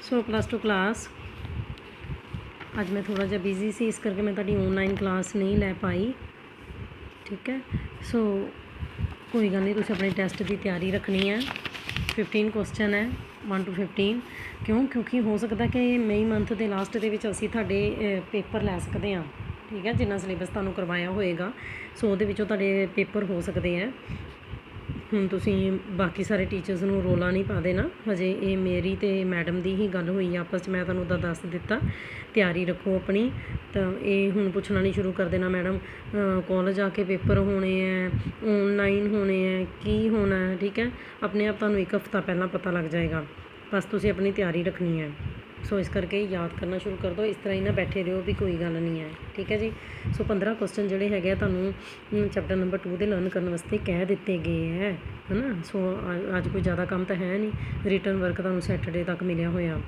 सो +2 class अज मैं थोड़ा जा बिजी सी, इस करके मैं ताड़ी ऑनलाइन क्लास नहीं लै पाई। ठीक है, सो कोई गल नहीं, तुसीं अपने टैस्ट की तैयारी रखनी है। 15 क्वेश्चन है 1 to 15। क्योंकि हो सकता कि मई मंथ के लास्ट के असीं तुहाडे पेपर लै सकते हैं। ठीक है, जिन्ना सिलेबस तुहानूं करवाया होएगा, सो उहदे विचों तुहाडे पेपर हो सकते हैं। ਹੁਣ ਤੁਸੀਂ ਬਾਕੀ ਸਾਰੇ ਟੀਚਰਸ ਨੂੰ ਰੋਲਾ ਨਹੀਂ ਪਾ ਦੇਣਾ। ਹਜੇ ਇਹ ਮੇਰੀ ਤੇ ਮੈਡਮ ਦੀ ਹੀ ਗੱਲ ਹੋਈ ਆਪਸ 'ਚ, ਮੈਂ ਤੁਹਾਨੂੰ ਤਾਂ ਦੱਸ ਦਿੱਤਾ। ਤਿਆਰੀ ਰੱਖੋ ਆਪਣੀ। ਤਾਂ ਇਹ ਹੁਣ ਪੁੱਛਣਾ ਨਹੀਂ ਸ਼ੁਰੂ ਕਰ ਦੇਣਾ, ਮੈਡਮ ਕਾਲਜ ਆ ਕੇ ਪੇਪਰ ਹੋਣੇ ਹੈ, ਔਨਲਾਈਨ ਹੋਣੇ ਹੈ, ਕੀ ਹੋਣਾ ਹੈ। ਠੀਕ ਹੈ, ਆਪਣੇ ਆਪ ਤੁਹਾਨੂੰ 1 ਹਫ਼ਤਾ ਪਹਿਲਾਂ ਪਤਾ ਲੱਗ ਜਾਏਗਾ। ਬਸ ਤੁਸੀਂ ਆਪਣੀ ਤਿਆਰੀ ਰੱਖਣੀ ਹੈ। सो इस करके याद करना शुरू कर दो। इस तरह ही ना बैठे रहो भी कोई गल नहीं है। ठीक है जी। सो 15 क्वेश्चन जोड़े है तुहानूं चैप्टर नंबर 2 के लर्न करने वास्ते कह दिते गए है ना। सो अज कोई ज़्यादा काम तो है नहीं, रिटन वर्क तुहानूं सैटरडे तक मिलिया होया।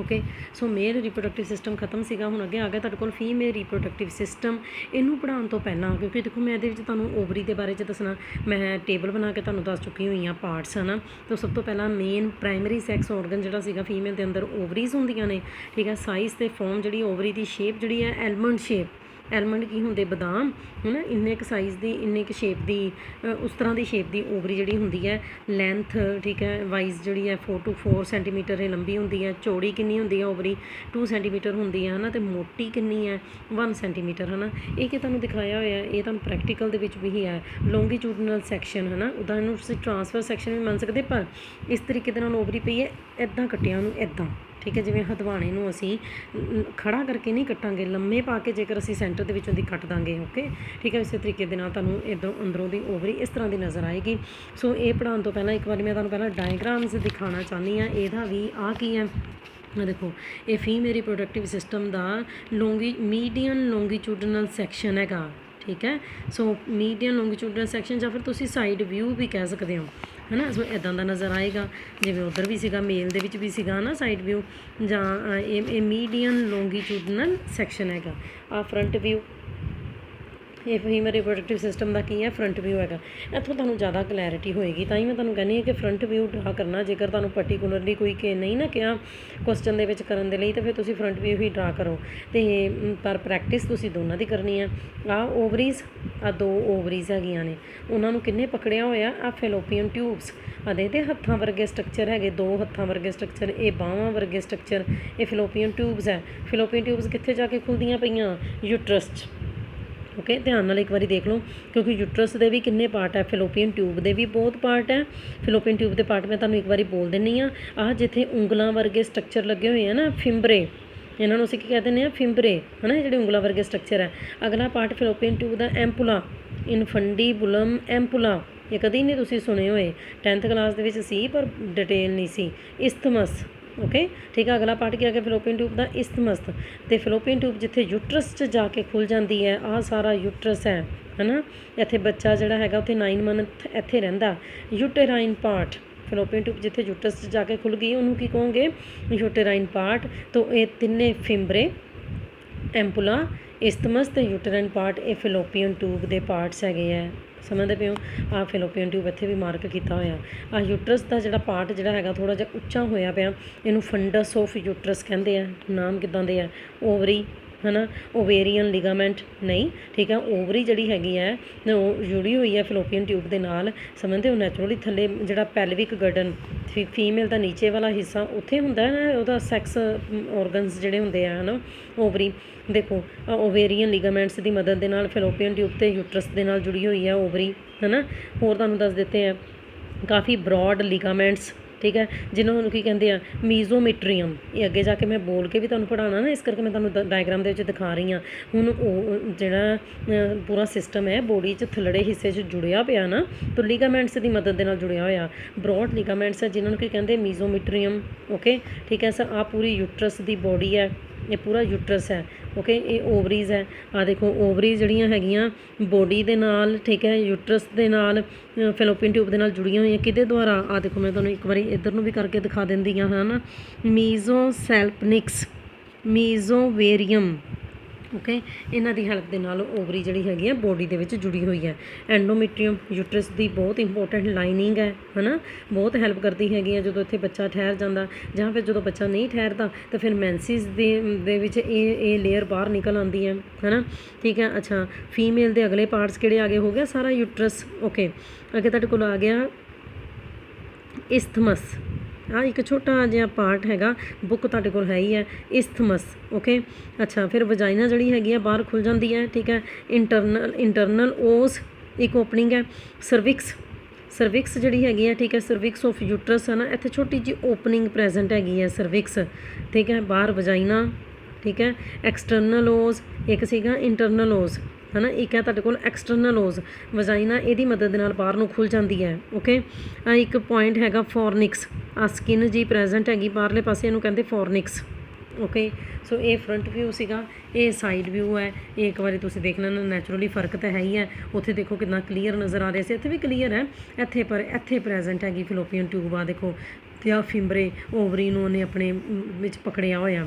ओके, सो मेल रिप्रोडक्टिव सिस्टम खत्म सीगा, हुण अगे आ गया तुहाडे कोल फीमेल रिप्रोडक्टिव सिस्टम। इनू पढ़ाउण तो पहला, क्योंकि देखो मैं इहदे विच तुहानूं ओवरी के बारे च दसना, मैं टेबल बना के तुहानूं दस चुकी हुई हाँ पार्ट्स है ना। तो सब तो पहला मेन प्राइमरी सैक्स ऑर्गन जिहड़ा सीगा फीमेल के अंदर ओवरीज होंदियां ने। ठीक है, साइज़ ते फॉर्म जिहड़ी ओवरी की शेप जिहड़ी है एलमंड शेप। एलमंड की होंदे बदाम है ना, इन्ने क साइज़ की इन्ने क शेप की उस तरह की शेप की ओवरी जिहड़ी हुंदी है। लैंथ ठीक है वाइज जिहड़ी है 4 to 4 सेंटीमीटर लंबी हुंदी है। चौड़ी कितनी हुंदी है ओवरी 2 सेंटीमीटर हुंदी है ना। तो मोटी कितनी है 1 सेंटीमीटर है ना। ये कि तुहानूं दिखाया होया, ये तुहानूं प्रैक्टिकल दे विच भी है। लॉन्गीट्यूडनल सैक्शन है ना, उदा इहनूं तुसीं ट्रांसफर सैक्शन भी मान सकते, पर इस तरीके दे नाल ओवरी पई है इदां कट्टिया नूं इदां। ठीक है, जिवें हदवाणे नूं असीं खड़ा करके नहीं कट्टांगे, लम्मे पा के जेकर असीं सेंटर दे विचों दी कट दांगे। ओके, ठीक है, इस तरीके दे नाल तुहानूं इधरों अंदरों दी ओवरी इस तरह की नज़र आएगी। सो ये पढ़ाउण तो पहला एक बार मैं तुहानूं पहला डायग्राम्स दिखाना चाहनी हाँ। इहदा भी आ की है, देखो ये फीमेल रिप्रोडक्टिव सिस्टम का मीडियन लॉन्गीट्यूडनल सैक्शन हैगा। ठीक है, सो मीडियन लॉन्गीट्यूडनल सैक्शन या फिर तुसीं साइड व्यू भी कह सकते हो है ना। सो इदां दा नज़र आएगा, जिवें उधर भी सीगा मेल दे विच भी सीगा ना साइड व्यू, जां ये मीडियन लॉन्गीट्यूडनल सैक्शन हैगा। आ फ्रंट व्यू, ये फीमेल रिप्रोडक्टिव सिस्टम का की है फ्रंट व्यू है। इतों तुहानूं ज़्यादा क्लैरिटी होएगी, तां ही मैं तुहानूं कहनी है कि फ्रंट व्यू ड्रा करना। जेकर तुहानूं पर्टिकुलरली कोई के नहीं ना कहा क्वेश्चन दे विच करन दे लई, तो फिर तुसीं फ्रंट व्यू ही ड्रा करो। तो पर प्रैक्टिस तुसीं दोनों की करनी है। आ ओवरीज, आ 2 ओवरीज हैगियां ने, उन्हां नूं किन्ने पकड़िया होया, आ फैलोपियन ट्यूब्स। अदे ते हत्थां वर्गे स्ट्रक्चर है, 2 हत्थां वर्गे स्ट्रक्चर, ये बाहां वर्गे स्ट्रक्चर, ये फैलोपियन ट्यूब्स है। फैलोपियन ट्यूब्स कित्थे जाके खुलदियां पईयां, यूट्रस। ओके, ध्यान नाल एक बारी देख लो, क्योंकि यूट्रस के भी किन्ने पार्ट है, फैलोपियन ट्यूब के भी बहुत पार्ट है। फैलोपियन ट्यूब के पार्ट मैं तुहानूं एक बारी बोल दिंनी हाँ। आह जिथे उंगलों वर्गे स्ट्रक्चर लगे हुए हैं ना, फिंबरे, इन्होंने असीं की कह दिंदे आ फिंबरे है ना, जिहड़े उंगलों वर्गे स्ट्रक्चर है। अगला पार्ट फैलोपियन ट्यूब का एम्पुला, इनफंडीबुलम एम्पुला, ये कभी नहीं तुसीं सुने हुए, 10th क्लास दे विच सी पर डिटेल नहीं सी। इस्थमस, ओके, ठीक है। अगला पार्ट क्या है, फैलोपियन ट्यूब का इस्थमस। तो फैलोपियन ट्यूब जिथे यूट्रस च जाके खुल जाती है, आ सारा यूट्रस है ना। इत्थे बच्चा जिहड़ा हैगा उत्थे 9 मंथ इत्थे रहिंदा। यूटेराइन पार्ट, फैलोपियन ट्यूब जिथे यूट्रस च जाके खुल गई उन्होंने की कहोगे, यूटेराइन पार्ट। तो ये तिन्ने फिंबरे, एम्पुला, इस्थमस ते यूटेराइन पार्ट, ये फैलोपियन ट्यूब के पार्ट्स हैगे है। समझते पे हो, आ फैलोपियन ट्यूब इत्थे भी मार्क किया होया। आ यूट्रस का जिहड़ा पार्ट जिहड़ा हैगा थोड़ा जिहा उच्चा होया पिया, इनू फंडस ऑफ यूट्रस कहते हैं। नाम किदां दे है, ओवरी है ना, ओवेरियन लिगामेंट नहीं। ठीक है, ओवरी जिहड़ी हैगी है जुड़ी हुई है फैलोपियन ट्यूब के नाल। समझते हो, नैचुरली थले जिहड़ा पैल्विक गर्डन फीमेल का नीचे वाला हिस्सा उत्थे हुंदा है ना, उहदा सैक्स ऑर्गनस जिहड़े हुंदे है ना, ओवरी। देखो ओवेरियन लिगामेंट्स की मदद के नाल फैलोपियन ट्यूब ते यूट्रस के नाल जुड़ी हुई है ओवरी है ना। होर तुहानूं दस देते हैं काफ़ी ब्रॉड लिगामेंट्स। ठीक है, जिन्होंने की कहते हैं मीजोमीट्रीयम। ये अगे जाके मैं बोल के भी तुहानूं पढ़ाना ना, इस करके मैं तुहानूं डायग्राम दे विच दिखा रही हाँ। हुण जिहड़ा पूरा सिस्टम है बॉडी च थल्लड़े हिस्से च जुड़िया पिया ना, तो लिगामेंट्स की मदद के नाल जुड़िया होया। ब्रॉड लिगामेंट्स है जिन्होंने की कहते मीजोमीट्रीयम। ओके, ठीक है सर। आ पूरी यूट्रस की बॉडी है, ये पूरा यूट्रस है। ओके, ये ओवरीज है। आ देखो ओवरीज जड़ियाँ हैगियां बॉडी दे नाल, ठीक है, यूट्रस दे नाल, फैलोपियन ट्यूब दे नाल जुड़ियां हुई किहदे द्वारा। आ देखो मैं तुहानूं एक बारी इधर नूं भी करके दिखा दिंदी हाँ ना, मीजोसैल्पनिक्स, मीजोवेरियम, ਓਕੇ। ਇਹਨਾਂ ਦੀ ਹੈਲਪ ਦੇ ਨਾਲ ਓਵਰੀ ਜਿਹੜੀ ਹੈਗੀ ਆ ਬੋਡੀ ਦੇ ਵਿੱਚ ਜੁੜੀ ਹੋਈ ਹੈ। ਐਂਡੋਮੀਟਰੀਅਮ ਯੂਟਰਸ ਦੀ ਬਹੁਤ ਇੰਪੋਰਟੈਂਟ ਲਾਈਨਿੰਗ ਹੈ ਨਾ, ਬਹੁਤ ਹੈਲਪ ਕਰਦੀ ਹੈਗੀ ਆ ਜਦੋਂ ਇੱਥੇ ਬੱਚਾ ਠਹਿਰ ਜਾਂਦਾ, ਜਾਂ ਫਿਰ ਜਦੋਂ ਬੱਚਾ ਨਹੀਂ ਠਹਿਰਦਾ ਤਾਂ ਫਿਰ ਮੈਂਸਿਸ ਦੇ ਵਿੱਚ ਇਹ ਲੇਅਰ ਬਾਹਰ ਨਿਕਲ ਆਉਂਦੀ ਹੈ ਨਾ, ਠੀਕ ਹੈ। ਅੱਛਾ, ਫੀਮੇਲ ਦੇ ਅਗਲੇ ਪਾਰਟਸ ਕਿਹੜੇ ਆ ਗਏ? ਹੋ ਗਿਆ ਸਾਰਾ ਯੂਟਰਸ। ਓਕੇ, ਅੱਗੇ ਤੁਹਾਡੇ ਕੋਲ ਆ ਗਿਆ ਇਸਥਮਸ। ਆ ਇੱਕ ਛੋਟਾ ਜਿਹਾ ਪਾਰਟ ਹੈਗਾ, ਬੁੱਕ ਤੁਹਾਡੇ ਕੋਲ ਹੈ ਹੀ ਹੈ, ਇਸਥਮਸ। ਓਕੇ, ਅੱਛਾ, ਫਿਰ ਵਜਾਈਨਾ ਜਿਹੜੀ ਹੈਗੀ ਆ ਬਾਹਰ ਖੁੱਲ ਜਾਂਦੀ ਹੈ, ਠੀਕ ਹੈ। ਇੰਟਰਨਲ ਓਸ ਇੱਕ ਓਪਨਿੰਗ ਹੈ। ਸਰਵਿਕਸ ਜਿਹੜੀ ਹੈਗੀ ਹੈ, ਠੀਕ ਹੈ, ਸਰਵਿਕਸ ਆਫ ਯੂਟਰਸ ਹੈ ਨਾ, ਇੱਥੇ ਛੋਟੀ ਜਿਹੀ ਓਪਨਿੰਗ ਪ੍ਰੈਜੈਂਟ ਹੈਗੀ ਹੈ ਸਰਵਿਕਸ, ਠੀਕ ਹੈ, ਬਾਹਰ ਵਜਾਈਨਾ, ਠੀਕ ਹੈ। ਐਕਸਟਰਨਲ ਓਸ ਇੱਕ ਸੀਗਾ, ਇੰਟਰਨਲ ਓਸ ਹੈ ਨਾ, ਇੱਕ ਹੈ ਤੁਹਾਡੇ ਕੋਲ ਐਕਸਟਰਨਲ ਓਸ। ਵਜਾਈਨਾ ਇਹਦੀ ਮਦਦ ਦੇ ਨਾਲ ਬਾਹਰ ਨੂੰ ਖੁੱਲ ਜਾਂਦੀ ਹੈ। ਓਕੇ, ਇੱਕ ਪੁਆਇੰਟ ਹੈਗਾ ਫੋਰਨਿਕਸ, ਆ ਸਕਿਨ ਜੀ ਪ੍ਰੈਜੈਂਟ ਹੈਗੀ ਬਾਹਰਲੇ ਪਾਸੇ, ਇਹਨੂੰ ਕਹਿੰਦੇ ਫੋਰਨਿਕਸ। ਓਕੇ, ਸੋ ਇਹ ਫਰੰਟ ਵਿਊ ਸੀਗਾ, ਇਹ ਸਾਈਡ ਵਿਊ ਹੈ। ਇਹ ਇੱਕ ਵਾਰੀ ਤੁਸੀਂ ਦੇਖ ਲੈਣਾ, ਨੈਚੁਰਲੀ ਫਰਕ ਤਾਂ ਹੈ ਹੀ ਹੈ। ਉੱਥੇ ਦੇਖੋ ਕਿੰਨਾ ਕਲੀਅਰ ਨਜ਼ਰ ਆ ਰਿਹਾ ਸੀ, ਇੱਥੇ ਵੀ ਕਲੀਅਰ ਹੈ ਇੱਥੇ, ਪਰ ਇੱਥੇ ਪ੍ਰੈਜੈਂਟ ਹੈਗੀ ਫਿਲੋਪੀਅਨ ਟਿਊਬ ਆ ਦੇਖੋ, ਤੇ ਆ ਫਿੰਬਰੇ ਓਵਰੀ ਨੂੰ ਉਹਨੇ ਆਪਣੇ ਵਿੱਚ ਪਕੜਿਆ ਹੋਇਆ,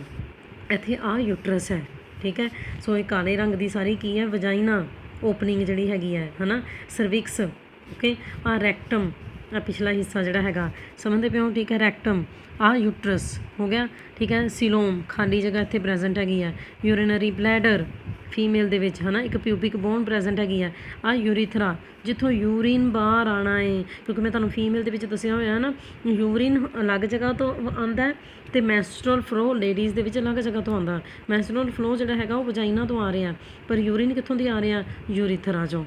ਇੱਥੇ ਆ ਯੂਟਰਸ ਹੈ, ਠੀਕ ਹੈ। ਸੋ ਇਹ ਕਾਲੇ ਰੰਗ ਦੀ ਸਾਰੀ ਕੀ ਹੈ? ਵਜਾਈਨਾ ਓਪਨਿੰਗ ਜਿਹੜੀ ਹੈਗੀ ਹੈ ਨਾ, ਸਰਵਿਕਸ। ਓਕੇ, ਆ ਰੈਕਟਮ, ਆ ਪਿਛਲਾ ਹਿੱਸਾ ਜਿਹੜਾ ਹੈਗਾ, ਸਮਝਦੇ ਪਿਓ, ਠੀਕ ਹੈ। ਰੈਕਟਮ, ਆ ਯੂਟਰਸ ਹੋ ਗਿਆ, ਠੀਕ ਹੈ। ਸਿਲੋਮ ਖਾਲੀ ਜਗ੍ਹਾ ਇੱਥੇ ਪ੍ਰੈਜੈਂਟ ਹੈਗੀ ਹੈ। ਯੂਰੀਨਰੀ ਬਲੈਡਰ ਫੀਮੇਲ ਦੇ ਵਿੱਚ ਹੈ ਨਾ, ਇੱਕ ਪਿਊਬਿਕ ਬੋਨ ਪ੍ਰੈਜੈਂਟ ਹੈਗੀ ਹੈ। ਆ ਯੂਰੀਥਰਾ, ਜਿੱਥੋਂ ਯੂਰੀਨ ਬਾਹਰ ਆਉਣਾ ਹੈ, ਕਿਉਂਕਿ ਮੈਂ ਤੁਹਾਨੂੰ ਫੀਮੇਲ ਦੇ ਵਿੱਚ ਦੱਸਿਆ ਹੋਇਆ ਨਾ, ਯੂਰੀਨ ਅਲੱਗ ਜਗ੍ਹਾ ਤੋਂ ਆਉਂਦਾ ਅਤੇ ਮੈਂਸਟਰਲ ਫਲੋ ਲੇਡੀਜ਼ ਦੇ ਵਿੱਚ ਅਲੱਗ ਜਗ੍ਹਾ ਤੋਂ ਆਉਂਦਾ। ਮੈਂਸਟਰਲ ਫਲੋ ਜਿਹੜਾ ਹੈਗਾ ਉਹ ਵਜਾਈਨਾ ਤੋਂ ਆ ਰਿਹਾ, ਪਰ ਯੂਰੀਨ ਕਿੱਥੋਂ ਦੀ ਆ ਰਿਹਾ? ਯੂਰੀਥਰਾ ਚੋਂ।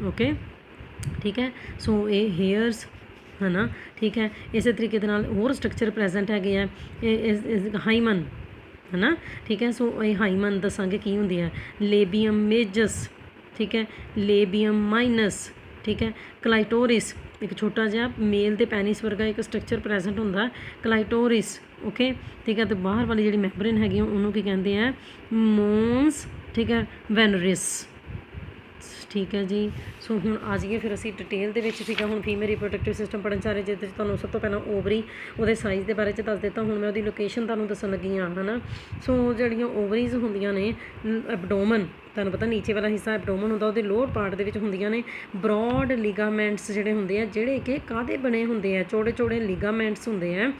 ਓਕੇ, ਠੀਕ ਹੈ। ਸੋ ਇਹ ਹੇਅਰਸ ਹੈ ਨਾ, ਠੀਕ ਹੈ। ਇਸੇ ਤਰੀਕੇ ਦੇ ਨਾਲ ਹੋਰ ਸਟਰਕਚਰ ਪ੍ਰੈਜੈਂਟ ਹੈਗੇ ਆ, ਹਾਈਮਨ ਹੈ ਨਾ, ਠੀਕ ਹੈ। ਸੋ ਇਹ ਹਾਈਮਨ ਦੱਸਾਂਗੇ ਕੀ ਹੁੰਦੀ ਹੈ। ਲੇਬੀਅਮ ਮੇਜਸ, ਠੀਕ ਹੈ। ਲੇਬੀਅਮ ਮਾਈਨਸ, ਠੀਕ ਹੈ। ਕਲਾਈਟੋਰਿਸ ਇੱਕ ਛੋਟਾ ਜਿਹਾ ਮੇਲ ਦੇ ਪੈਨਿਸ ਵਰਗਾ ਇੱਕ ਸਟਰਕਚਰ ਪ੍ਰੈਜੈਂਟ ਹੁੰਦਾ, ਕਲਾਈਟੋਰਿਸ। ਓਕੇ, ਠੀਕ ਹੈ। ਅਤੇ ਬਾਹਰ ਵਾਲੀ ਜਿਹੜੀ ਮੈਂਬਰੇਨ ਹੈਗੀ ਉਹਨੂੰ ਕੀ ਕਹਿੰਦੇ ਆ? ਮੋਨਸ, ਠੀਕ ਹੈ, ਵੈਨਰਿਸ, ਠੀਕ ਹੈ ਜੀ। ਸੋ ਹੁਣ ਆ ਜਾਈਏ ਫਿਰ ਅਸੀਂ ਡਿਟੇਲ ਦੇ ਵਿੱਚ, ਠੀਕ ਹੈ। ਹੁਣ ਫੀਮੇਲ ਰਿਪਰੋਡਕਟਿਵ ਸਿਸਟਮ ਪੜ੍ਹਨ ਚਾਹ ਰਹੇ, ਜਿਹਦੇ 'ਚ ਤੁਹਾਨੂੰ ਸਭ ਤੋਂ ਪਹਿਲਾਂ ਓਵਰੀ ਉਹਦੇ ਸਾਈਜ਼ ਦੇ ਬਾਰੇ 'ਚ ਦੱਸ ਦਿੱਤਾ, ਹੁਣ ਮੈਂ ਉਹਦੀ ਲੋਕੇਸ਼ਨ ਤੁਹਾਨੂੰ ਦੱਸਣ ਲੱਗੀ ਹਾਂ, ਹੈ ਨਾ। ਸੋ ਜਿਹੜੀਆਂ ਓਵਰੀਜ਼ ਹੁੰਦੀਆਂ ਨੇ, ਐਬਡੋਮਨ ਤੁਹਾਨੂੰ ਪਤਾ ਨੀਚੇ ਵਾਲਾ ਹਿੱਸਾ ਐਬਡੋਮਨ ਹੁੰਦਾ, ਉਹਦੇ ਲੋਅਰ ਪਾਰਟ ਦੇ ਵਿੱਚ ਹੁੰਦੀਆਂ ਨੇ ਬਰੋਡ ਲਿਗਾਮੈਂਟਸ ਜਿਹੜੇ ਹੁੰਦੇ ਆ, ਜਿਹੜੇ ਕਿ ਕਾਹਦੇ ਬਣੇ ਹੁੰਦੇ ਆ? ਚੌੜੇ ਚੌੜੇ ਲਿਗਾਮੈਂਟਸ ਹੁੰਦੇ ਆ,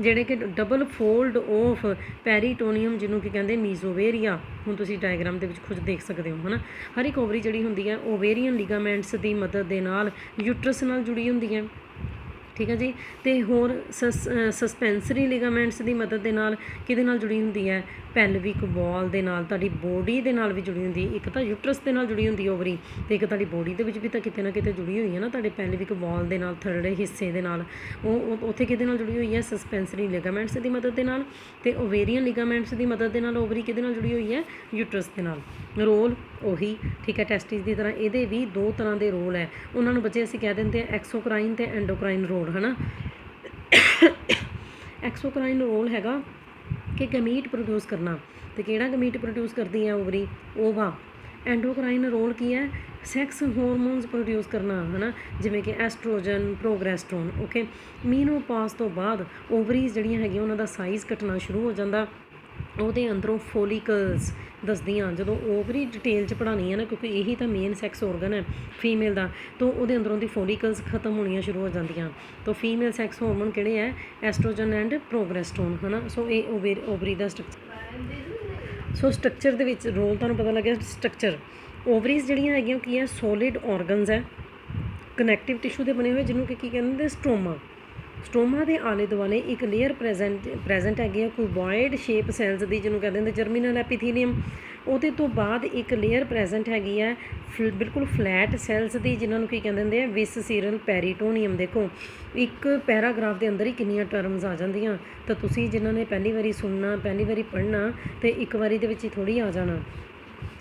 ਜਿਹੜੇ ਕਿ ਡਬਲ ਫੋਲਡ ਆਫ ਪੈਰੀਟੋਨੀਅਮ, ਜਿਹਨੂੰ ਕੀ ਕਹਿੰਦੇ? ਮੀਜ਼ੋਵੇਰੀਆ। ਹੁਣ ਤੁਸੀਂ ਡਾਇਗਰਾਮ ਦੇ ਵਿੱਚ ਖੁਦ ਦੇਖ ਸਕਦੇ ਹੋ, ਹੈ ਨਾ। ਹਰ ਇੱਕ ਓਵਰੀ ਜਿਹੜੀ ਹੁੰਦੀ ਹੈ ਓਵੇਰੀਅਨ ਲਿਗਾਮੈਂਟਸ ਦੀ ਮਦਦ ਦੇ ਨਾਲ ਯੂਟਰਸ ਨਾਲ ਜੁੜੀ ਹੁੰਦੀ ਹੈ, ਠੀਕ ਹੈ ਜੀ। ਅਤੇ ਹੋਰ ਸਸਪੈਂਸਰੀ ਲਿਗਾਮੈਂਟਸ ਦੀ ਮਦਦ ਦੇ ਨਾਲ ਕਿਹਦੇ ਨਾਲ ਜੁੜੀ ਹੁੰਦੀ ਹੈ? ਪੈਲਵਿਕ ਵਾਲ ਦੇ ਨਾਲ, ਤੁਹਾਡੀ ਬੋਡੀ ਦੇ ਨਾਲ ਵੀ ਜੁੜੀ ਹੁੰਦੀ। ਇੱਕ ਤਾਂ ਯੂਟਰਸ ਦੇ ਨਾਲ ਜੁੜੀ ਹੁੰਦੀ ਓਵਰੀ, ਅਤੇ ਇੱਕ ਤੁਹਾਡੀ ਬੋਡੀ ਦੇ ਵਿੱਚ ਵੀ ਤਾਂ ਕਿਤੇ ਨਾ ਕਿਤੇ ਜੁੜੀ ਹੋਈ ਹੈ ਨਾ, ਤੁਹਾਡੇ ਪੈਲਵਿਕ ਵਾਲ ਦੇ ਨਾਲ, ਥਰੜੇ ਹਿੱਸੇ ਦੇ ਨਾਲ। ਉਹ ਉੱਥੇ ਕਿਹਦੇ ਨਾਲ ਜੁੜੀ ਹੋਈ ਹੈ? ਸਸਪੈਂਸਰੀ ਲਿਗਾਮੈਂਟਸ ਦੀ ਮਦਦ ਦੇ ਨਾਲ। ਅਤੇ ਓਵੇਰੀਅਨ ਲਿਗਾਮੈਂਟਸ ਦੀ ਮਦਦ ਦੇ ਨਾਲ ਓਵਰੀ ਕਿਹਦੇ ਨਾਲ ਜੁੜੀ ਹੋਈ ਹੈ? ਯੂਟਰਸ ਦੇ ਨਾਲ। ਰੋਲ ਉਹੀ, ਠੀਕ ਹੈ, ਟੈਸਟਿਸ ਦੀ ਤਰ੍ਹਾਂ ਇਹਦੇ ਵੀ ਦੋ ਤਰ੍ਹਾਂ ਦੇ ਰੋਲ ਹੈ। ਉਹਨਾਂ ਨੂੰ ਬੱਚੇ ਅਸੀਂ ਕਹਿ ਦਿੰਦੇ ਹਾਂ ਐਕਸੋਕਰਾਈਨ ਅਤੇ ਐਂਡੋਕਰਾਈਨ ਰੋਲ, ਹੈ ਨਾ। ਐਕਸੋਕਰਾਈਨ ਰੋਲ ਹੈਗਾ ਕਿ ਗਮੀਟ ਪ੍ਰੋਡਿਊਸ ਕਰਨਾ, ਅਤੇ ਕਿਹੜਾ ਗਮੀਟ ਪ੍ਰੋਡਿਊਸ ਕਰਦੀ ਹੈ ਓਵਰੀ? ਓਵਾ। ਐਂਡੋਕਰਾਈਨ ਰੋਲ ਕੀ ਹੈ? ਸੈਕਸ ਹਾਰਮੋਨਸ ਪ੍ਰੋਡਿਊਸ ਕਰਨਾ, ਹੈ ਨਾ, ਜਿਵੇਂ ਕਿ ਐਸਟ੍ਰੋਜਨ, ਪ੍ਰੋਗੈਸਟਰੋਨ। ਓਕੇ, ਮੀਨੋਪਾਜ਼ ਤੋਂ ਬਾਅਦ ਓਵਰੀਜ਼ ਜਿਹੜੀਆਂ ਹੈਗੀਆਂ ਉਹਨਾਂ ਦਾ ਸਾਈਜ਼ ਘਟਣਾ ਸ਼ੁਰੂ ਹੋ ਜਾਂਦਾ, ਉਹਦੇ ਅੰਦਰੋਂ ਫੋਲੀਕਲਸ ਦੱਸਦੀਆਂ। ਜਦੋਂ ਓਵਰੀ ਡਿਟੇਲ 'ਚ ਪੜ੍ਹਾਉਣੀ ਹੈ ਨਾ, ਕਿਉਂਕਿ ਇਹੀ ਤਾਂ ਮੇਨ ਸੈਕਸ ਔਰਗਨ ਹੈ ਫੀਮੇਲ ਦਾ, ਤਾਂ ਉਹਦੇ ਅੰਦਰੋਂ ਦੀ ਫੋਲੀਕਲਸ ਖਤਮ ਹੋਣੀਆਂ ਸ਼ੁਰੂ ਹੋ ਜਾਂਦੀਆਂ। ਤਾਂ ਫੀਮੇਲ ਸੈਕਸ ਹਾਰਮੋਨ ਕਿਹੜੇ ਹੈ? ਐਸਟ੍ਰੋਜਨ ਐਂਡ ਪ੍ਰੋਗੈਸਟਰੋਨ, ਹੈ ਨਾ। ਸੋ ਇਹ ਓਵਰੀ ਦਾ ਸਟਰਕਚਰ। ਸੋ ਸਟਰਕਚਰ ਦੇ ਵਿੱਚ ਰੋਲ ਤੁਹਾਨੂੰ ਪਤਾ ਲੱਗਿਆ। ਸਟਰਕਚਰ ਓਵਰੀਜ਼ ਜਿਹੜੀਆਂ ਹੈਗੀਆਂ ਕੀ ਹੈ? ਸੋਲਿਡ ਔਰਗਨਸ ਹੈ, ਕਨੈਕਟਿਵ ਟਿਸ਼ੂ ਦੇ ਬਣੇ ਹੋਏ, ਜਿਹਨੂੰ ਕਿ ਕੀ ਕਹਿੰਦੇ? ਸਟੋਮਾ। ਸਟੋਮਾ ਦੇ ਆਲੇ ਦੁਆਲੇ ਇੱਕ ਲੇਅਰ ਪ੍ਰੈਜੈਂਟ ਹੈਗੀ ਆ ਕੁਬੋਇਡ ਸ਼ੇਪ ਸੈਲਸ ਦੀ, ਜਿਹਨੂੰ ਕਹਿੰਦੇ ਨੇ ਜਰਮੀਨਲ ਐਪੀਥੀਲੀਅਮ। ਉਹਦੇ ਤੋਂ ਬਾਅਦ ਇੱਕ ਲੇਅਰ ਪ੍ਰੈਜੈਂਟ ਹੈਗੀ ਹੈ ਬਿਲਕੁਲ ਫਲੈਟ ਸੈਲਸ ਦੀ, ਜਿਨ੍ਹਾਂ ਨੂੰ ਕੀ ਕਹਿੰਦੇ ਹੁੰਦੇ ਆ? ਵਿਸਸੀਰਲ ਪੈਰੀਟੋਨੀਅਮ। ਦੇਖੋ ਇੱਕ ਪੈਰਾਗ੍ਰਾਫ ਦੇ ਅੰਦਰ ਹੀ ਕਿੰਨੀਆਂ ਟਰਮਸ ਆ ਜਾਂਦੀਆਂ, ਤਾਂ ਤੁਸੀਂ ਜਿਨ੍ਹਾਂ ਨੇ ਪਹਿਲੀ ਵਾਰੀ ਸੁਣਨਾ, ਪਹਿਲੀ ਵਾਰੀ ਪੜ੍ਹਨਾ, ਅਤੇ ਇੱਕ ਵਾਰੀ ਦੇ ਵਿੱਚ ਹੀ ਥੋੜ੍ਹੀ ਆ ਜਾਣਾ।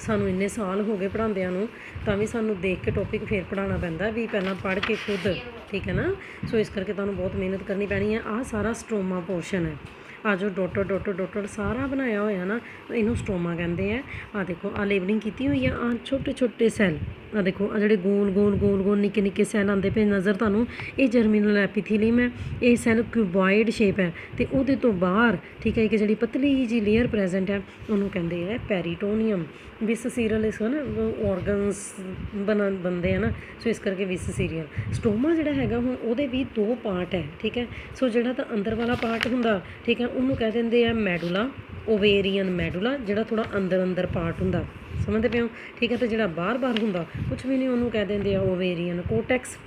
ਸਾਨੂੰ ਇੰਨੇ ਸਾਲ ਹੋ ਗਏ ਪੜ੍ਹਾਉਂਦਿਆਂ ਨੂੰ, ਤਾਂ ਵੀ ਸਾਨੂੰ ਦੇਖ ਕੇ ਟੌਪਿਕ ਫੇਰ ਪੜ੍ਹਾਉਣਾ ਪੈਂਦਾ, ਵੀ ਪਹਿਲਾਂ ਪੜ੍ਹ ਕੇ ਖੁਦ, ਠੀਕ ਹੈ ਨਾ। ਸੋ ਇਸ ਕਰਕੇ ਤੁਹਾਨੂੰ ਬਹੁਤ ਮਿਹਨਤ ਕਰਨੀ ਪੈਣੀ ਹੈ। ਆਹ ਸਾਰਾ ਸਟੋਮਾ ਪੋਰਸ਼ਨ ਹੈ, ਆ ਜੋ ਡੋਟਡ ਸਾਰਾ ਬਣਾਇਆ ਹੋਇਆ ਨਾ, ਇਹਨੂੰ ਸਟੋਮਾ ਕਹਿੰਦੇ ਆ। ਆ ਦੇਖੋ ਆ ਲੇਬਲਿੰਗ ਕੀਤੀ ਹੋਈ ਆ, ਆ ਛੋਟੇ ਸੈੱਲ, ਆ ਦੇਖੋ ਆ ਜਿਹੜੇ ਗੋਲ ਨਿੱਕੇ ਸੈੱਲ ਆਉਂਦੇ ਪਏ ਨਜ਼ਰ ਤੁਹਾਨੂੰ, ਇਹ ਜਰਮੀਨਲ ਐਪੀਥੀਲੀਅਮ ਹੈ। ਇਹ ਸੈੱਲ ਕਿਊਬੋਇਡ ਸ਼ੇਪ ਹੈ ਅਤੇ ਉਹਦੇ ਤੋਂ ਬਾਹਰ ਠੀਕ ਹੈ ਇੱਕ ਜਿਹੜੀ ਪਤਲੀ ਜਿਹੀ ਲੇਅਰ ਪ੍ਰੈਜੈਂਟ ਹੈ ਉਹਨੂੰ ਕਹਿੰਦੇ ਆ ਪੈਰੀਟੋਨੀਅਮ। ਵਿਸ ਸੀਰੀਅਲ ਇਸ ਨਾ ਔਰਗਨਸ ਬਣਦੇ ਆ ਨਾ, ਸੋ ਇਸ ਕਰਕੇ ਵਿਸ ਸੀਰੀਅਲ। ਸਟੋਮਾ ਜਿਹੜਾ ਹੈਗਾ ਹੁਣ ਉਹਦੇ ਵੀ 2 ਪਾਰਟ ਹੈ, ਠੀਕ ਹੈ। ਸੋ ਜਿਹੜਾ ਤਾਂ ਅੰਦਰ ਵਾਲਾ ਪਾਰਟ ਹੁੰਦਾ, ਠੀਕ ਹੈ, ਉਹਨੂੰ ਕਹਿ ਦਿੰਦੇ ਆ ਮੈਡੂਲਾ, ਓਵੇਰੀਅਨ ਮੈਡੂਲਾ, ਜਿਹੜਾ ਥੋੜ੍ਹਾ ਅੰਦਰ ਪਾਰਟ ਹੁੰਦਾ, ਸਮਝਦੇ ਪਏ ਹੋ, ਠੀਕ ਹੈ। ਅਤੇ ਜਿਹੜਾ ਬਾਹਰ ਹੁੰਦਾ ਕੁਛ ਵੀ ਨਹੀਂ, ਉਹਨੂੰ ਕਹਿ ਦਿੰਦੇ ਆ ਓਵੇਰੀਅਨ ਕੋਟੈਕਸ।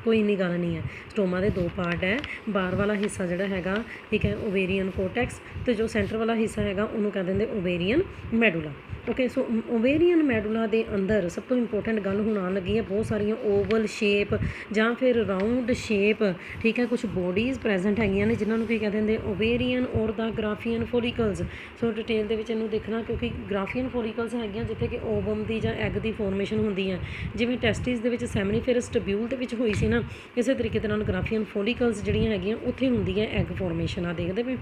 ਕੋਈ ਇੰਨੀ ਗੱਲ ਨਹੀਂ ਹੈ। ਸਟੋਮਾ ਦੇ 2 ਪਾਰਟ ਹੈ, ਬਾਹਰ ਵਾਲਾ ਹਿੱਸਾ ਜਿਹੜਾ ਹੈਗਾ, ਠੀਕ ਹੈ, ਓਵੇਰੀਅਨ ਕੋਟੈਕਸ, ਅਤੇ ਜੋ ਸੈਂਟਰ ਵਾਲਾ ਹਿੱਸਾ ਹੈਗਾ ਉਹਨੂੰ ਕਹਿ ਦਿੰਦੇ ਓਵੇਰੀਅਨ ਮੈਡੂਲਾ। ਓਕੇ, ਸੋ ਓਵੇਰੀਅਨ ਮੈਡੂਲਾ ਦੇ ਅੰਦਰ ਸਭ ਤੋਂ ਇੰਪੋਰਟੈਂਟ ਗੱਲ ਹੁਣ ਆਉਣ ਲੱਗੀ ਹੈ, ਬਹੁਤ ਸਾਰੀਆਂ ਓਵਲ ਸ਼ੇਪ ਜਾਂ ਫਿਰ ਰਾਊਂਡ ਸ਼ੇਪ, ਠੀਕ ਹੈ, ਕੁਛ ਬੋਡੀਜ਼ ਪ੍ਰੈਜੈਂਟ ਹੈਗੀਆਂ ਨੇ ਜਿਨ੍ਹਾਂ ਨੂੰ ਕੀ ਕਹਿ ਦਿੰਦੇ ਓਵੇਰੀਅਨ ਔਰ ਦਾ ਗ੍ਰਾਫੀਅਨ ਫੋਲੀਕਲਸ। ਸੋ ਡਿਟੇਲ ਦੇ ਵਿੱਚ ਇਹਨੂੰ ਦੇਖਣਾ, ਕਿਉਂਕਿ ਗ੍ਰਾਫੀਅਨ ਫੋਲੀਕਲਸ ਹੈਗੀਆਂ ਜਿੱਥੇ ਕਿ ਓਵਮ ਦੀ ਜਾਂ ਐਗ ਦੀ ਫੋਰਮੇਸ਼ਨ ਹੁੰਦੀ ਹੈ, ਜਿਵੇਂ ਟੈਸਟਿਸ ਦੇ ਵਿੱਚ ਸੈਮਨੀਫੇਰਸ ਟਿਊਬਿਊਲ ਦੇ ਵਿੱਚ ਹੋਈ ਸੀ ਨਾ, ਇਸੇ ਤਰੀਕੇ ਦੇ ਨਾਲ ਗ੍ਰਾਫੀਅਨ ਫੋਲੀਕਲਸ ਜਿਹੜੀਆਂ ਹੈਗੀਆਂ ਉੱਥੇ ਹੁੰਦੀ ਹੈ ਐਗ ਫੋਰਮੇਸ਼ਨ। ਆ ਦੇਖਦੇ ਵੀ